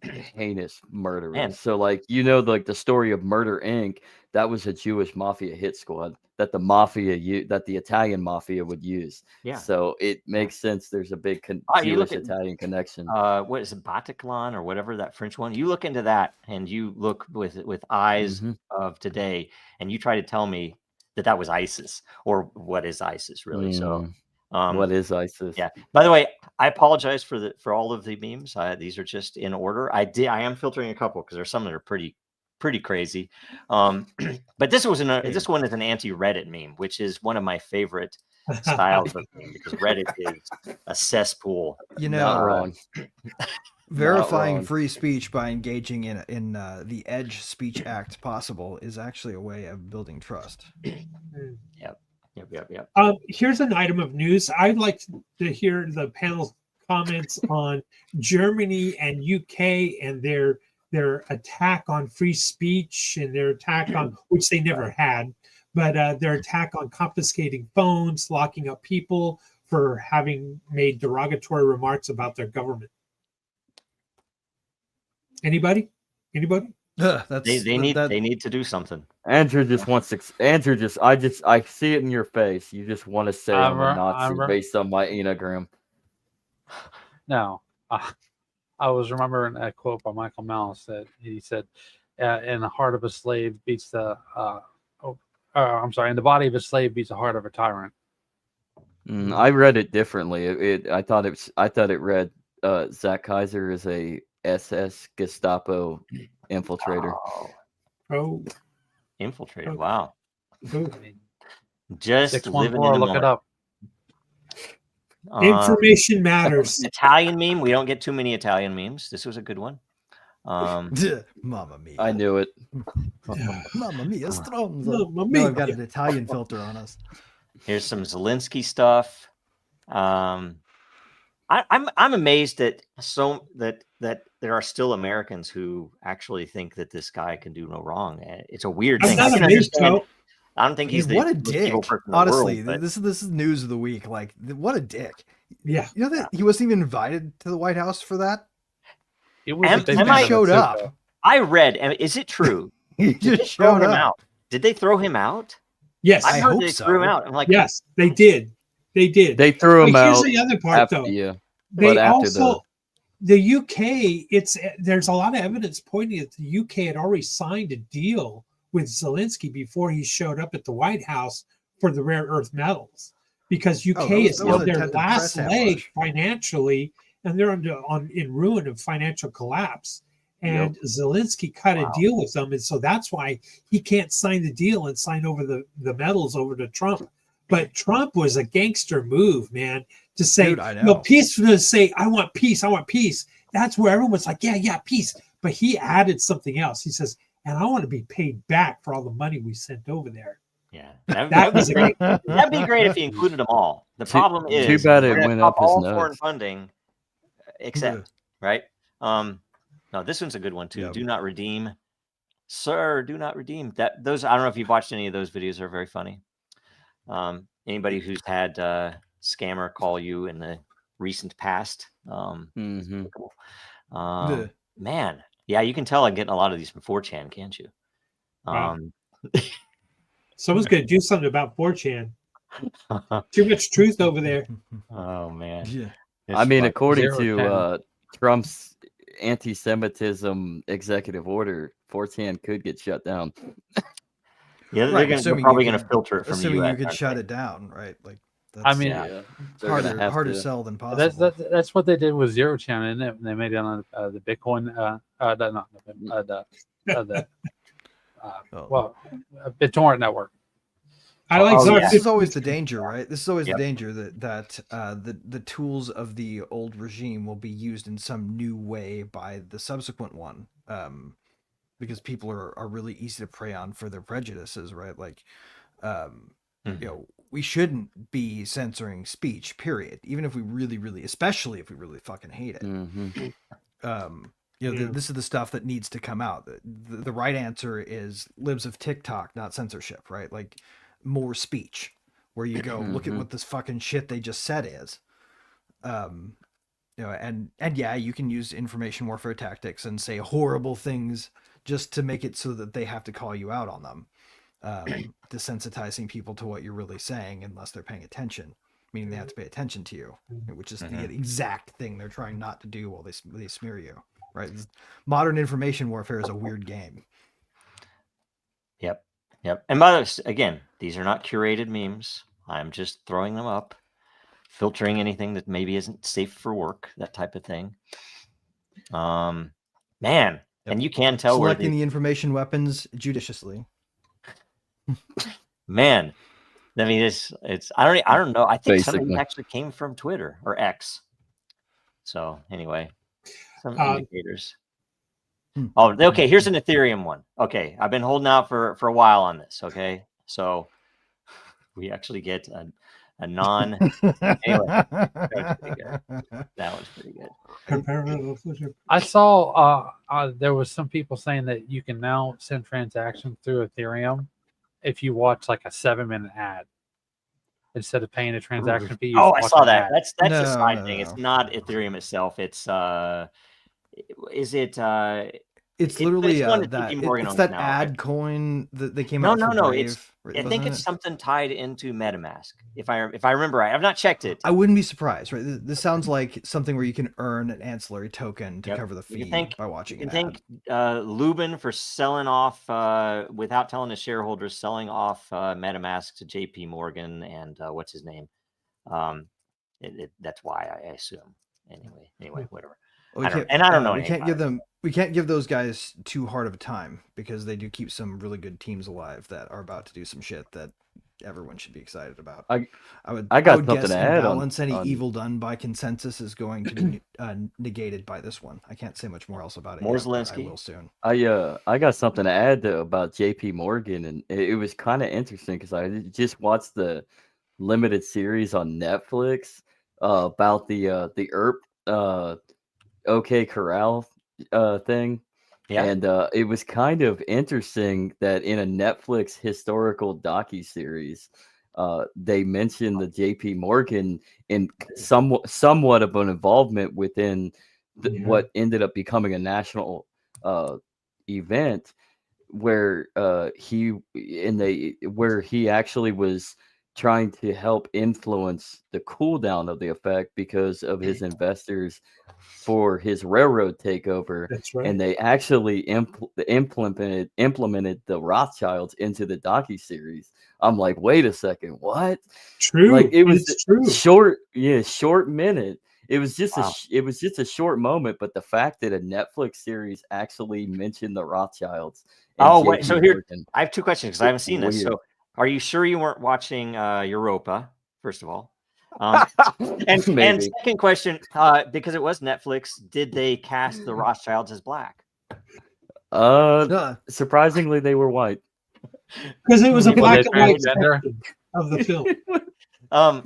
heinous murderers. Man. So like like the story of Murder Inc. That was a Jewish mafia hit squad that the Italian mafia would use. Yeah. So it makes sense. There's a big Jewish Italian connection. What is it, Bataclan or whatever, that French one? You look into that and you look with eyes of today, and you try to tell me that was ISIS, or what is ISIS really? So what is ISIS? Yeah. By the way, I apologize for all of the memes. These are just in order. I am filtering a couple because there's some that are pretty crazy. But this one is an anti-Reddit meme, which is one of my favorite styles of meme, because Reddit is a cesspool. Not wrong. Verifying free speech by engaging in the Edge Speech Act possible is actually a way of building trust. Yep. Here's an item of news. I'd like to hear the panel's comments on Germany and UK and their attack on free speech, and their attack on, which they never had, but their attack on confiscating phones, locking up people for having made derogatory remarks about their government. Anybody? They need to do something. Andrew just wants to. I see it in your face. You just want to say I'm a Nazi based on my Enneagram. No, I was remembering a quote by Michael Malice that he said, "In the heart of a slave beats the in the body of a slave beats the heart of a tyrant." I read it differently. I thought it read Zach Kaiser is a SS Gestapo infiltrator. Infiltrator. Wow. Just 614, look it up. Information matters. Italian meme. We don't get too many Italian memes. This was a good one. Mamma mia. I knew it. Mamma mia, strong. Mamma mia. No, I've got an Italian filter on us. Here's some Zelensky stuff. I'm amazed that that there are still Americans who actually think that this guy can do no wrong. It's a weird thing. I don't think he's what a dick. Honestly, world, this is news of the week. Like, what a dick. Yeah. You know that he wasn't even invited to the White House for that? He showed up. I read, is it true? He just showed up. Did they throw him out? Yes, I heard hope they so. threw him out. I'm like, yes, they did. They threw him out. Here's the other part, after, though. Yeah. They also, the UK, there's a lot of evidence pointing that the UK had already signed a deal with Zelensky before he showed up at the White House for the rare earth metals, because UK is on their last leg financially, and they're in ruin of financial collapse. And Zelensky cut a deal with them, and so that's why he can't sign the deal and sign over the metals over to Trump. But Trump was a gangster move, man, to say, peace, to say, I want peace. That's where everyone's like, yeah, peace. But he added something else. He says, and I want to be paid back for all the money we sent over there. Yeah, that'd be great if he included them all. The problem is, too bad it went up his all nose. Foreign funding, except right. No, this one's a good one too. Yep. Do not redeem, sir. Do not redeem. Those I don't know if you've watched any of those videos. They're very funny. Anybody who's had scammer call you in the recent past, man, yeah, you can tell I'm getting a lot of these from 4chan, can't you? Someone's going to do something about 4chan. Too much truth over there. Oh man. Yeah. I mean, according to Trump's anti-Semitism executive order, 4chan could get shut down. Yeah, they're probably going to filter it from assuming the US. you could shut it down, right? Like, that's, I mean, harder to sell than possible. That's what they did with 0chan, isn't it? They made it on the Bitcoin, BitTorrent network. I like this is always the danger, right? This is always the danger that the tools of the old regime will be used in some new way by the subsequent one, because people are really easy to prey on for their prejudices, right? Like, we shouldn't be censoring speech, period. Even if we really, especially if we really fucking hate it. This is the stuff that needs to come out. The right answer is libs of TikTok, not censorship, right? Like, more speech, where you go, look at what this fucking shit they just said is. and yeah, you can use information warfare tactics and say horrible things just to make it so that they have to call you out on them, desensitizing people to what you're really saying unless they're paying attention, meaning they have to pay attention to you, which is the exact thing they're trying not to do while they smear you. Right? Modern information warfare is a weird game. Yep. And by the way, again, these are not curated memes. I'm just throwing them up, filtering anything that maybe isn't safe for work, that type of thing. Man, and you can tell selecting the information weapons judiciously. Man, I mean, it's I don't know. I think some of Basically. these actually came from Twitter or X. So anyway, some indicators. Oh, okay. Here's an Ethereum one. Okay, I've been holding out for a while on this. Okay, so we actually get a non. Anyway, that was pretty good. I saw there was some people saying that you can now send transactions through Ethereum if you watch like a 7-minute ad instead of paying a transaction fee. Oh, I saw that. Ad. That's a side thing. It's not Ethereum itself. It's is it? It's literally it's that ad coin that they came out. No. I think it's something tied into MetaMask. If I remember right, I've not checked it. I wouldn't be surprised. Right, this sounds like something where you can earn an ancillary token to cover the fee by watching. You can thank Lubin for selling off without telling his shareholders, selling off MetaMask to JP Morgan and what's his name. That's why I assume. Anyway, whatever. I don't know. We can't give those guys too hard of a time because they do keep some really good teams alive that are about to do some shit that everyone should be excited about. I would guess any evil done by consensus is going to be negated by this one. I can't say much more else about it. More Zelensky. I will soon. I got something to add about JP Morgan, and it was kind of interesting because I just watched the limited series on Netflix about the ERP OK Corral thing. Yeah. And it was kind of interesting that in a Netflix historical docuseries, they mentioned the JP Morgan in somewhat of an involvement within what ended up becoming a national event where he actually was trying to help influence the cool down of the effect because of his investors for his railroad takeover. That's right. And they actually implemented the Rothschilds into the docuseries. I'm like, wait a second, what? True. Like it was true. Short minute. It was just a short moment, but the fact that a Netflix series actually mentioned the Rothschilds. Oh, wait. So here, I have two questions because I haven't seen this. So, are you sure you weren't watching Europa? First of all, and second question, because it was Netflix, did they cast the Rothschilds as black? Surprisingly, they were white. Because it was a black and white of the film. I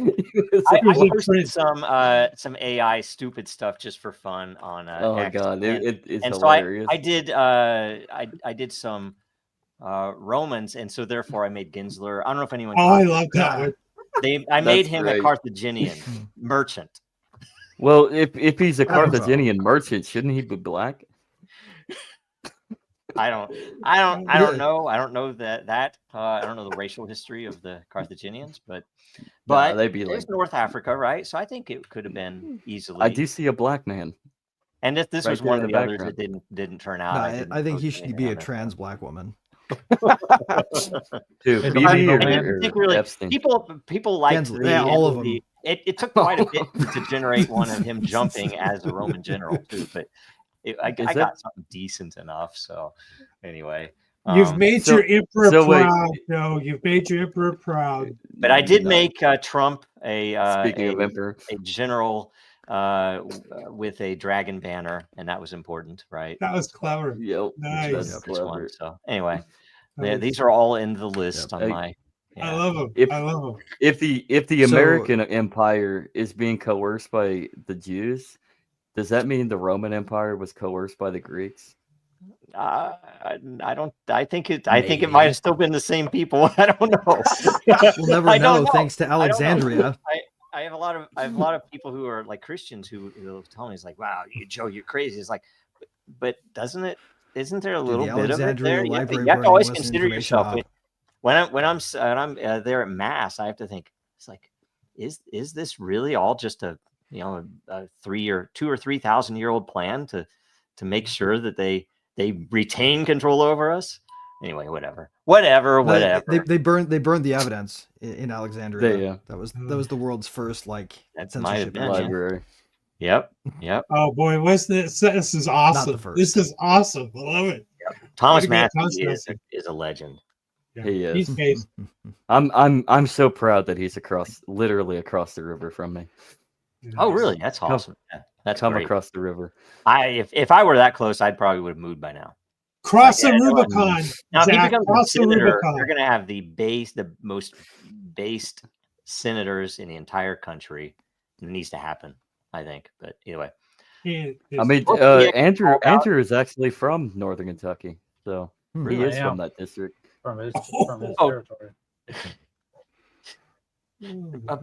posted some AI stupid stuff just for fun on X, god, it's and hilarious. So I did some Romans, and so therefore I made Ginsler. I don't know if anyone. I love that. I made him a Carthaginian merchant. Well, if he's a Carthaginian merchant, shouldn't he be black? I don't know. I don't know that. I don't know the racial history of the Carthaginians, but they'd be like North Africa, right? So I think it could have been easily. I do see a black man. And if this was one of the others that didn't turn out, I think he should be a trans black woman. People like all of them. It took quite a bit to generate one of him jumping as a Roman general too, but I got something decent enough. So anyway, you've made your emperor proud. No, you've made your emperor proud. But I did make Trump speaking of emperor, a general with a dragon banner, and that was important, right? That was clever. Yep, nice. That's clever. So anyway, these are all in the list on my. Yeah. I love them. I love them. If the American Empire is being coerced by the Jews, does that mean the Roman Empire was coerced by the Greeks? I don't. I think it might have still been the same people. I don't know. We'll never know, thanks to Alexandria. I have a I have a lot of people who are like Christians who tell me, it's like, wow, Joe, you're crazy. It's like, but isn't there a little bit of it there? You have to always consider yourself. When I'm there at mass, I have to think, it's like, is this really all just a 2 or 3,000 year old plan to make sure that they retain control over us? Anyway, whatever. They burned the evidence in Alexandria. That was the world's first censorship library. Yep. Oh boy, what's this? This is awesome. This is awesome. I love it. Yep. Thomas Massey is a legend. Yeah. He is. He's based. I'm so proud that he's literally across the river from me. Oh, really? That's awesome. That's great. Across the river. If I were that close, I'd probably would have moved by now. Cross the Rubicon. Now, if he becomes a senator, they're going to have the most based senators in the entire country. It needs to happen, I think. But anyway, I mean, Andrew is actually from Northern Kentucky, so he is from that district. From his territory.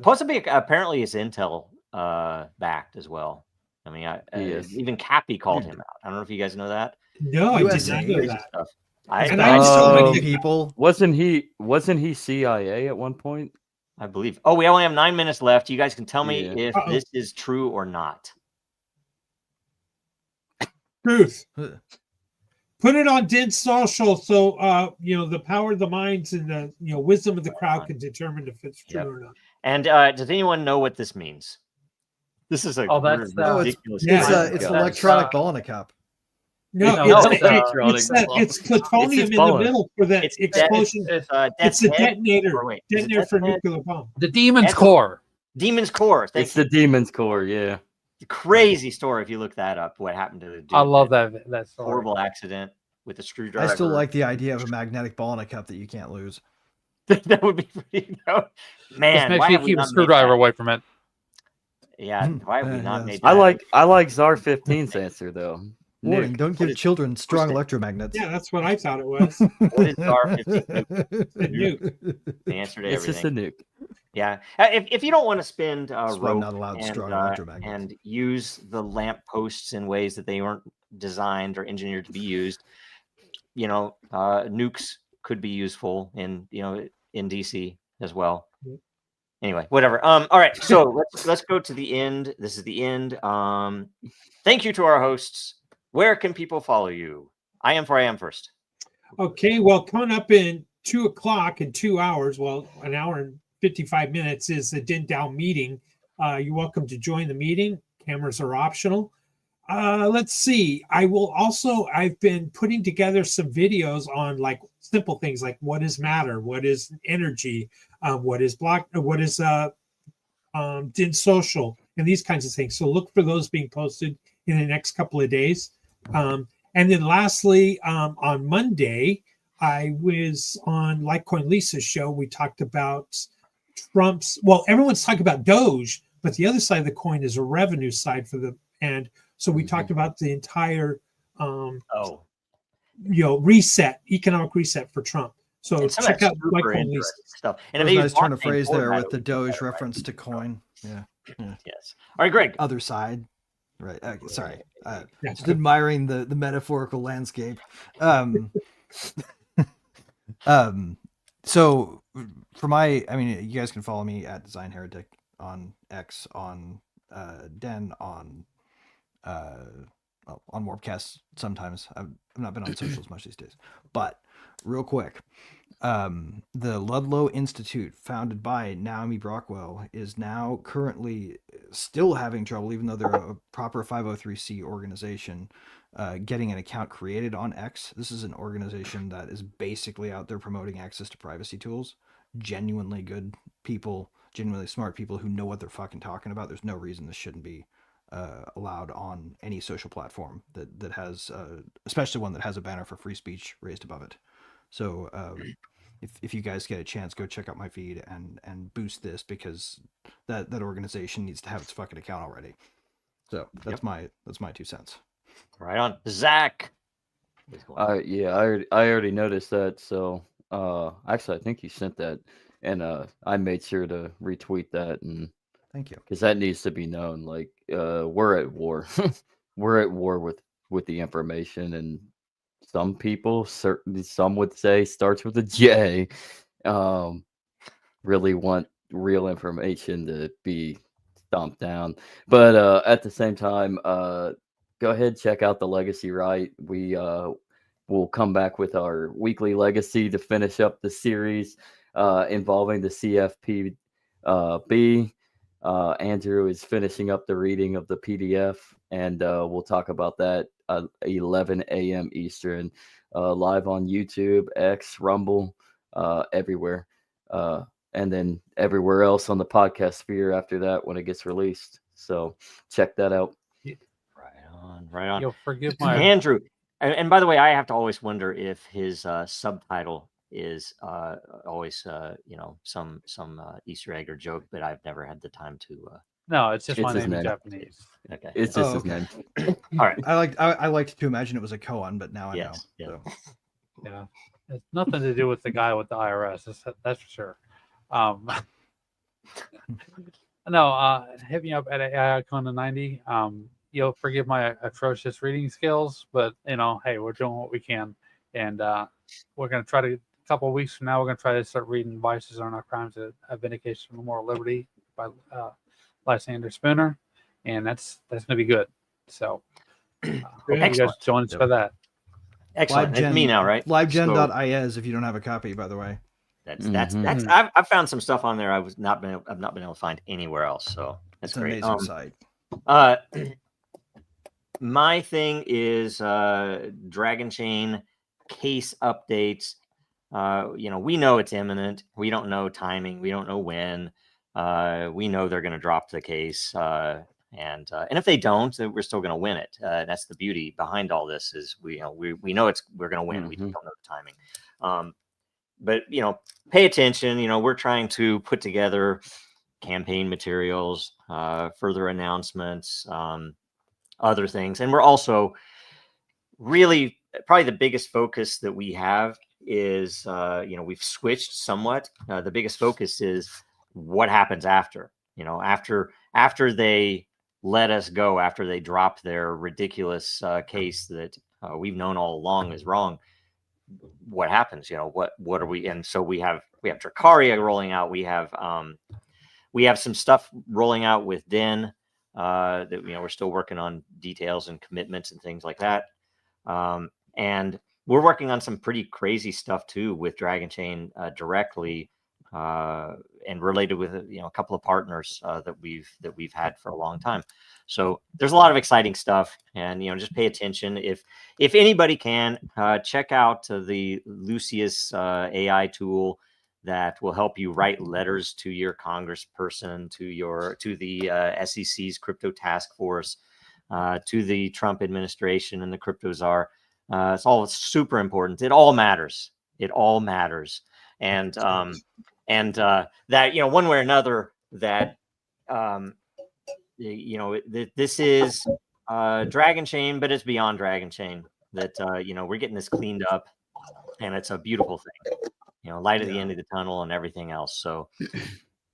Possibly, apparently, is Intel backed as well. I mean, even Cappy called him out. I don't know if you guys know that. No, I did not know that. I so many people. Wasn't he CIA at one point? I believe. Oh, we only have 9 minutes left. You guys can tell me if this is true or not. Truth. Put it on Din Social, so the power of the minds and the wisdom of the crowd can determine if it's true or not. And does anyone know what this means? This is ridiculous. It's electronic Balnica. No, it's plutonium in the middle for the explosion. It's a detonator. Detonator for nuclear bomb. The Demon's Core. Demon's Core. It's the Demon's Core. Yeah. Crazy story if you look that up. What happened to the dude? I love that story. Horrible accident with a screwdriver. I still like the idea of a magnetic ball in a cup that you can't lose. That would be pretty. Man, just makes you keep a screwdriver away from it. Yeah, why have we not made that? I like Czar 15's answer though. Warning, don't give children strong electromagnets. Yeah, that's what I thought it was. What is Czar 15? The nuke. The answer to it's everything. It's just a nuke. Yeah, if you don't want to spend rope not allowed strong electromagnets and use the lamp posts in ways that they weren't designed or engineered to be used, nukes could be useful in DC as well. Anyway, whatever. All right, so let's go to the end. This is the end. Thank you to our hosts. Where can people follow you? I am first. Okay, well, coming up in 2:00 in 2 hours, an hour and 55 minutes is the Din Down meeting. You're welcome to join the meeting. Cameras are optional. Let's see. I've been putting together some videos on simple things like what is matter, what is energy, what is Din Social, and these kinds of things. So look for those being posted in the next couple of days. And then lastly, on Monday, I was on Litecoin Lisa's show. We talked about everyone's talking about Doge, but the other side of the coin is a revenue side so we talked about the entire economic reset for Trump. So check out Litecoin Lisa stuff. And a nice turn of phrase there with the Doge reference to coin. Yeah. Yes. All right, Greg. Other side. Right. Sorry. Just admiring the metaphorical landscape. So for you guys can follow me at Design Heretic on X, on Den, on Warpcast sometimes. I've not been on socials much these days. But real quick, the Ludlow Institute, founded by Naomi Brockwell, is now currently still having trouble, even though they're a proper 503c organization, getting an account created on X. This is an organization that is basically out there promoting access to privacy tools. Genuinely good people, genuinely smart people who know what they're fucking talking about. There's no reason this shouldn't be allowed on any social platform that has, especially one that has a banner for free speech raised above it. So if you guys get a chance, go check out my feed and boost this, because that organization needs to have its fucking account already. So that's my 2 cents. Right on, Zach. I already noticed that. So actually, I think you sent that, and I made sure to retweet that and Thank you. Because that needs to be known. Like, we're at war. We're at war with the information, and some people, certainly some would say, starts with a J. Really want real information to be stomped down. But at the same time, go ahead, check out the Legacy Right. We will come back with our weekly legacy to finish up the series involving the CFPB. Andrew is finishing up the reading of the PDF, and we'll talk about that 11 a.m. Eastern, live on YouTube, X, Rumble, everywhere. And then everywhere else on the podcast sphere after that when it gets released. So check that out. Right on. You'll forgive my Andrew. And by the way, I have to always wonder if his subtitle is always some Easter egg or joke, but I've never had the time to. No, it's just It's my his name in name. Japanese. Okay. It's just his okay. name. All right. I liked to imagine it was a koan, but now I know. Yeah. So. Yeah, it's nothing to do with the guy with the IRS. That's for sure. No, hit me up at AICon90. You'll forgive my atrocious reading skills, but hey, we're doing what we can, and we're gonna try to. A couple of weeks from now, we're gonna try to start reading "Vices Are Not Crimes: A Vindication of Moral Liberty" by Lysander Spooner, and that's gonna be good. So, hope you guys join us for that. Excellent. It's me now, right? Livegen.is if you don't have a copy, by the way. That's I've found some stuff on there I've not been able to find anywhere else. So that's an great. amazing site. My thing is Dragon Chain case updates. We know it's imminent. We don't know timing. We don't know when. We know they're going to drop the case. And if they don't, then we're still going to win it. That's the beauty behind all this is we know we're going to win. We just don't know the timing. But pay attention. We're trying to put together campaign materials, further announcements, other things, and we're also really probably the biggest focus that we have is we've switched somewhat. The biggest focus is what happens after. After they let us go, after they drop their ridiculous case that we've known all along is wrong. What happens? What are we? And so we have Dracaria rolling out. We have some stuff rolling out with Den that we're still working on details and commitments and things like that. And we're working on some pretty crazy stuff too with Dragon Chain directly and related with a couple of partners that we've had for a long time. So there's a lot of exciting stuff, and just pay attention. If anybody can check out the Lucius AI tool that will help you write letters to your congressperson, to the SEC's crypto task force, to the Trump administration and the crypto czar. It's all super important. It all matters. And that one way or another that this is Dragon Chain, but it's beyond Dragon Chain. That we're getting this cleaned up, and it's a beautiful thing. Light at the end of the tunnel and everything else. So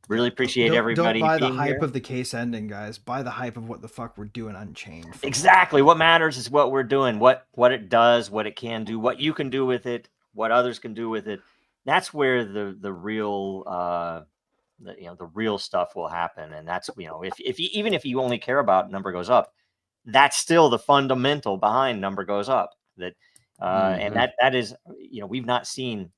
really appreciate everybody. Don't buy the hype here. of the case ending, guys. Buy the hype of what the fuck we're doing Unchained. Exactly. What matters is what we're doing, what it does, what it can do, what you can do with it, what others can do with it. That's where the real the real stuff will happen. And that's even if you only care about number goes up, that's still the fundamental behind number goes up. That and that is we've not seen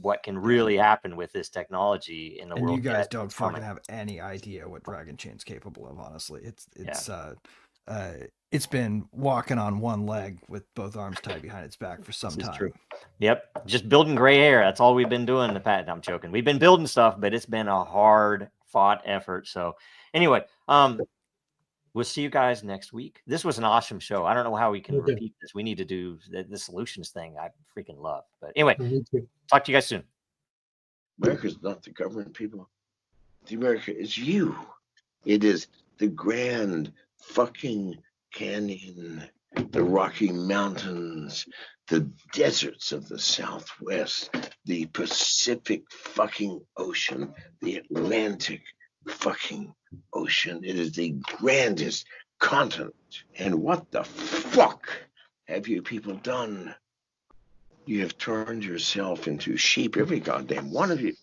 what can really happen with this technology in the world. And you guys don't fucking have any idea what Dragon Chain's capable of, honestly. It's been walking on one leg with both arms tied behind its back for some time. True. Yep. Just building gray hair. That's all we've been doing. I'm joking. We've been building stuff, but it's been a hard fought effort. So anyway, we'll see you guys next week. This was an awesome show. I don't know how we can repeat this. We need to do the solutions thing. I freaking love. But anyway, talk to you guys soon. America's not the government, people. The America is you. It is the Grand fucking Canyon, the Rocky Mountains, the deserts of the Southwest, the Pacific fucking Ocean, the Atlantic, fucking ocean. It is the grandest continent. And what the fuck have you people done? You have turned yourself into sheep, every goddamn one of you.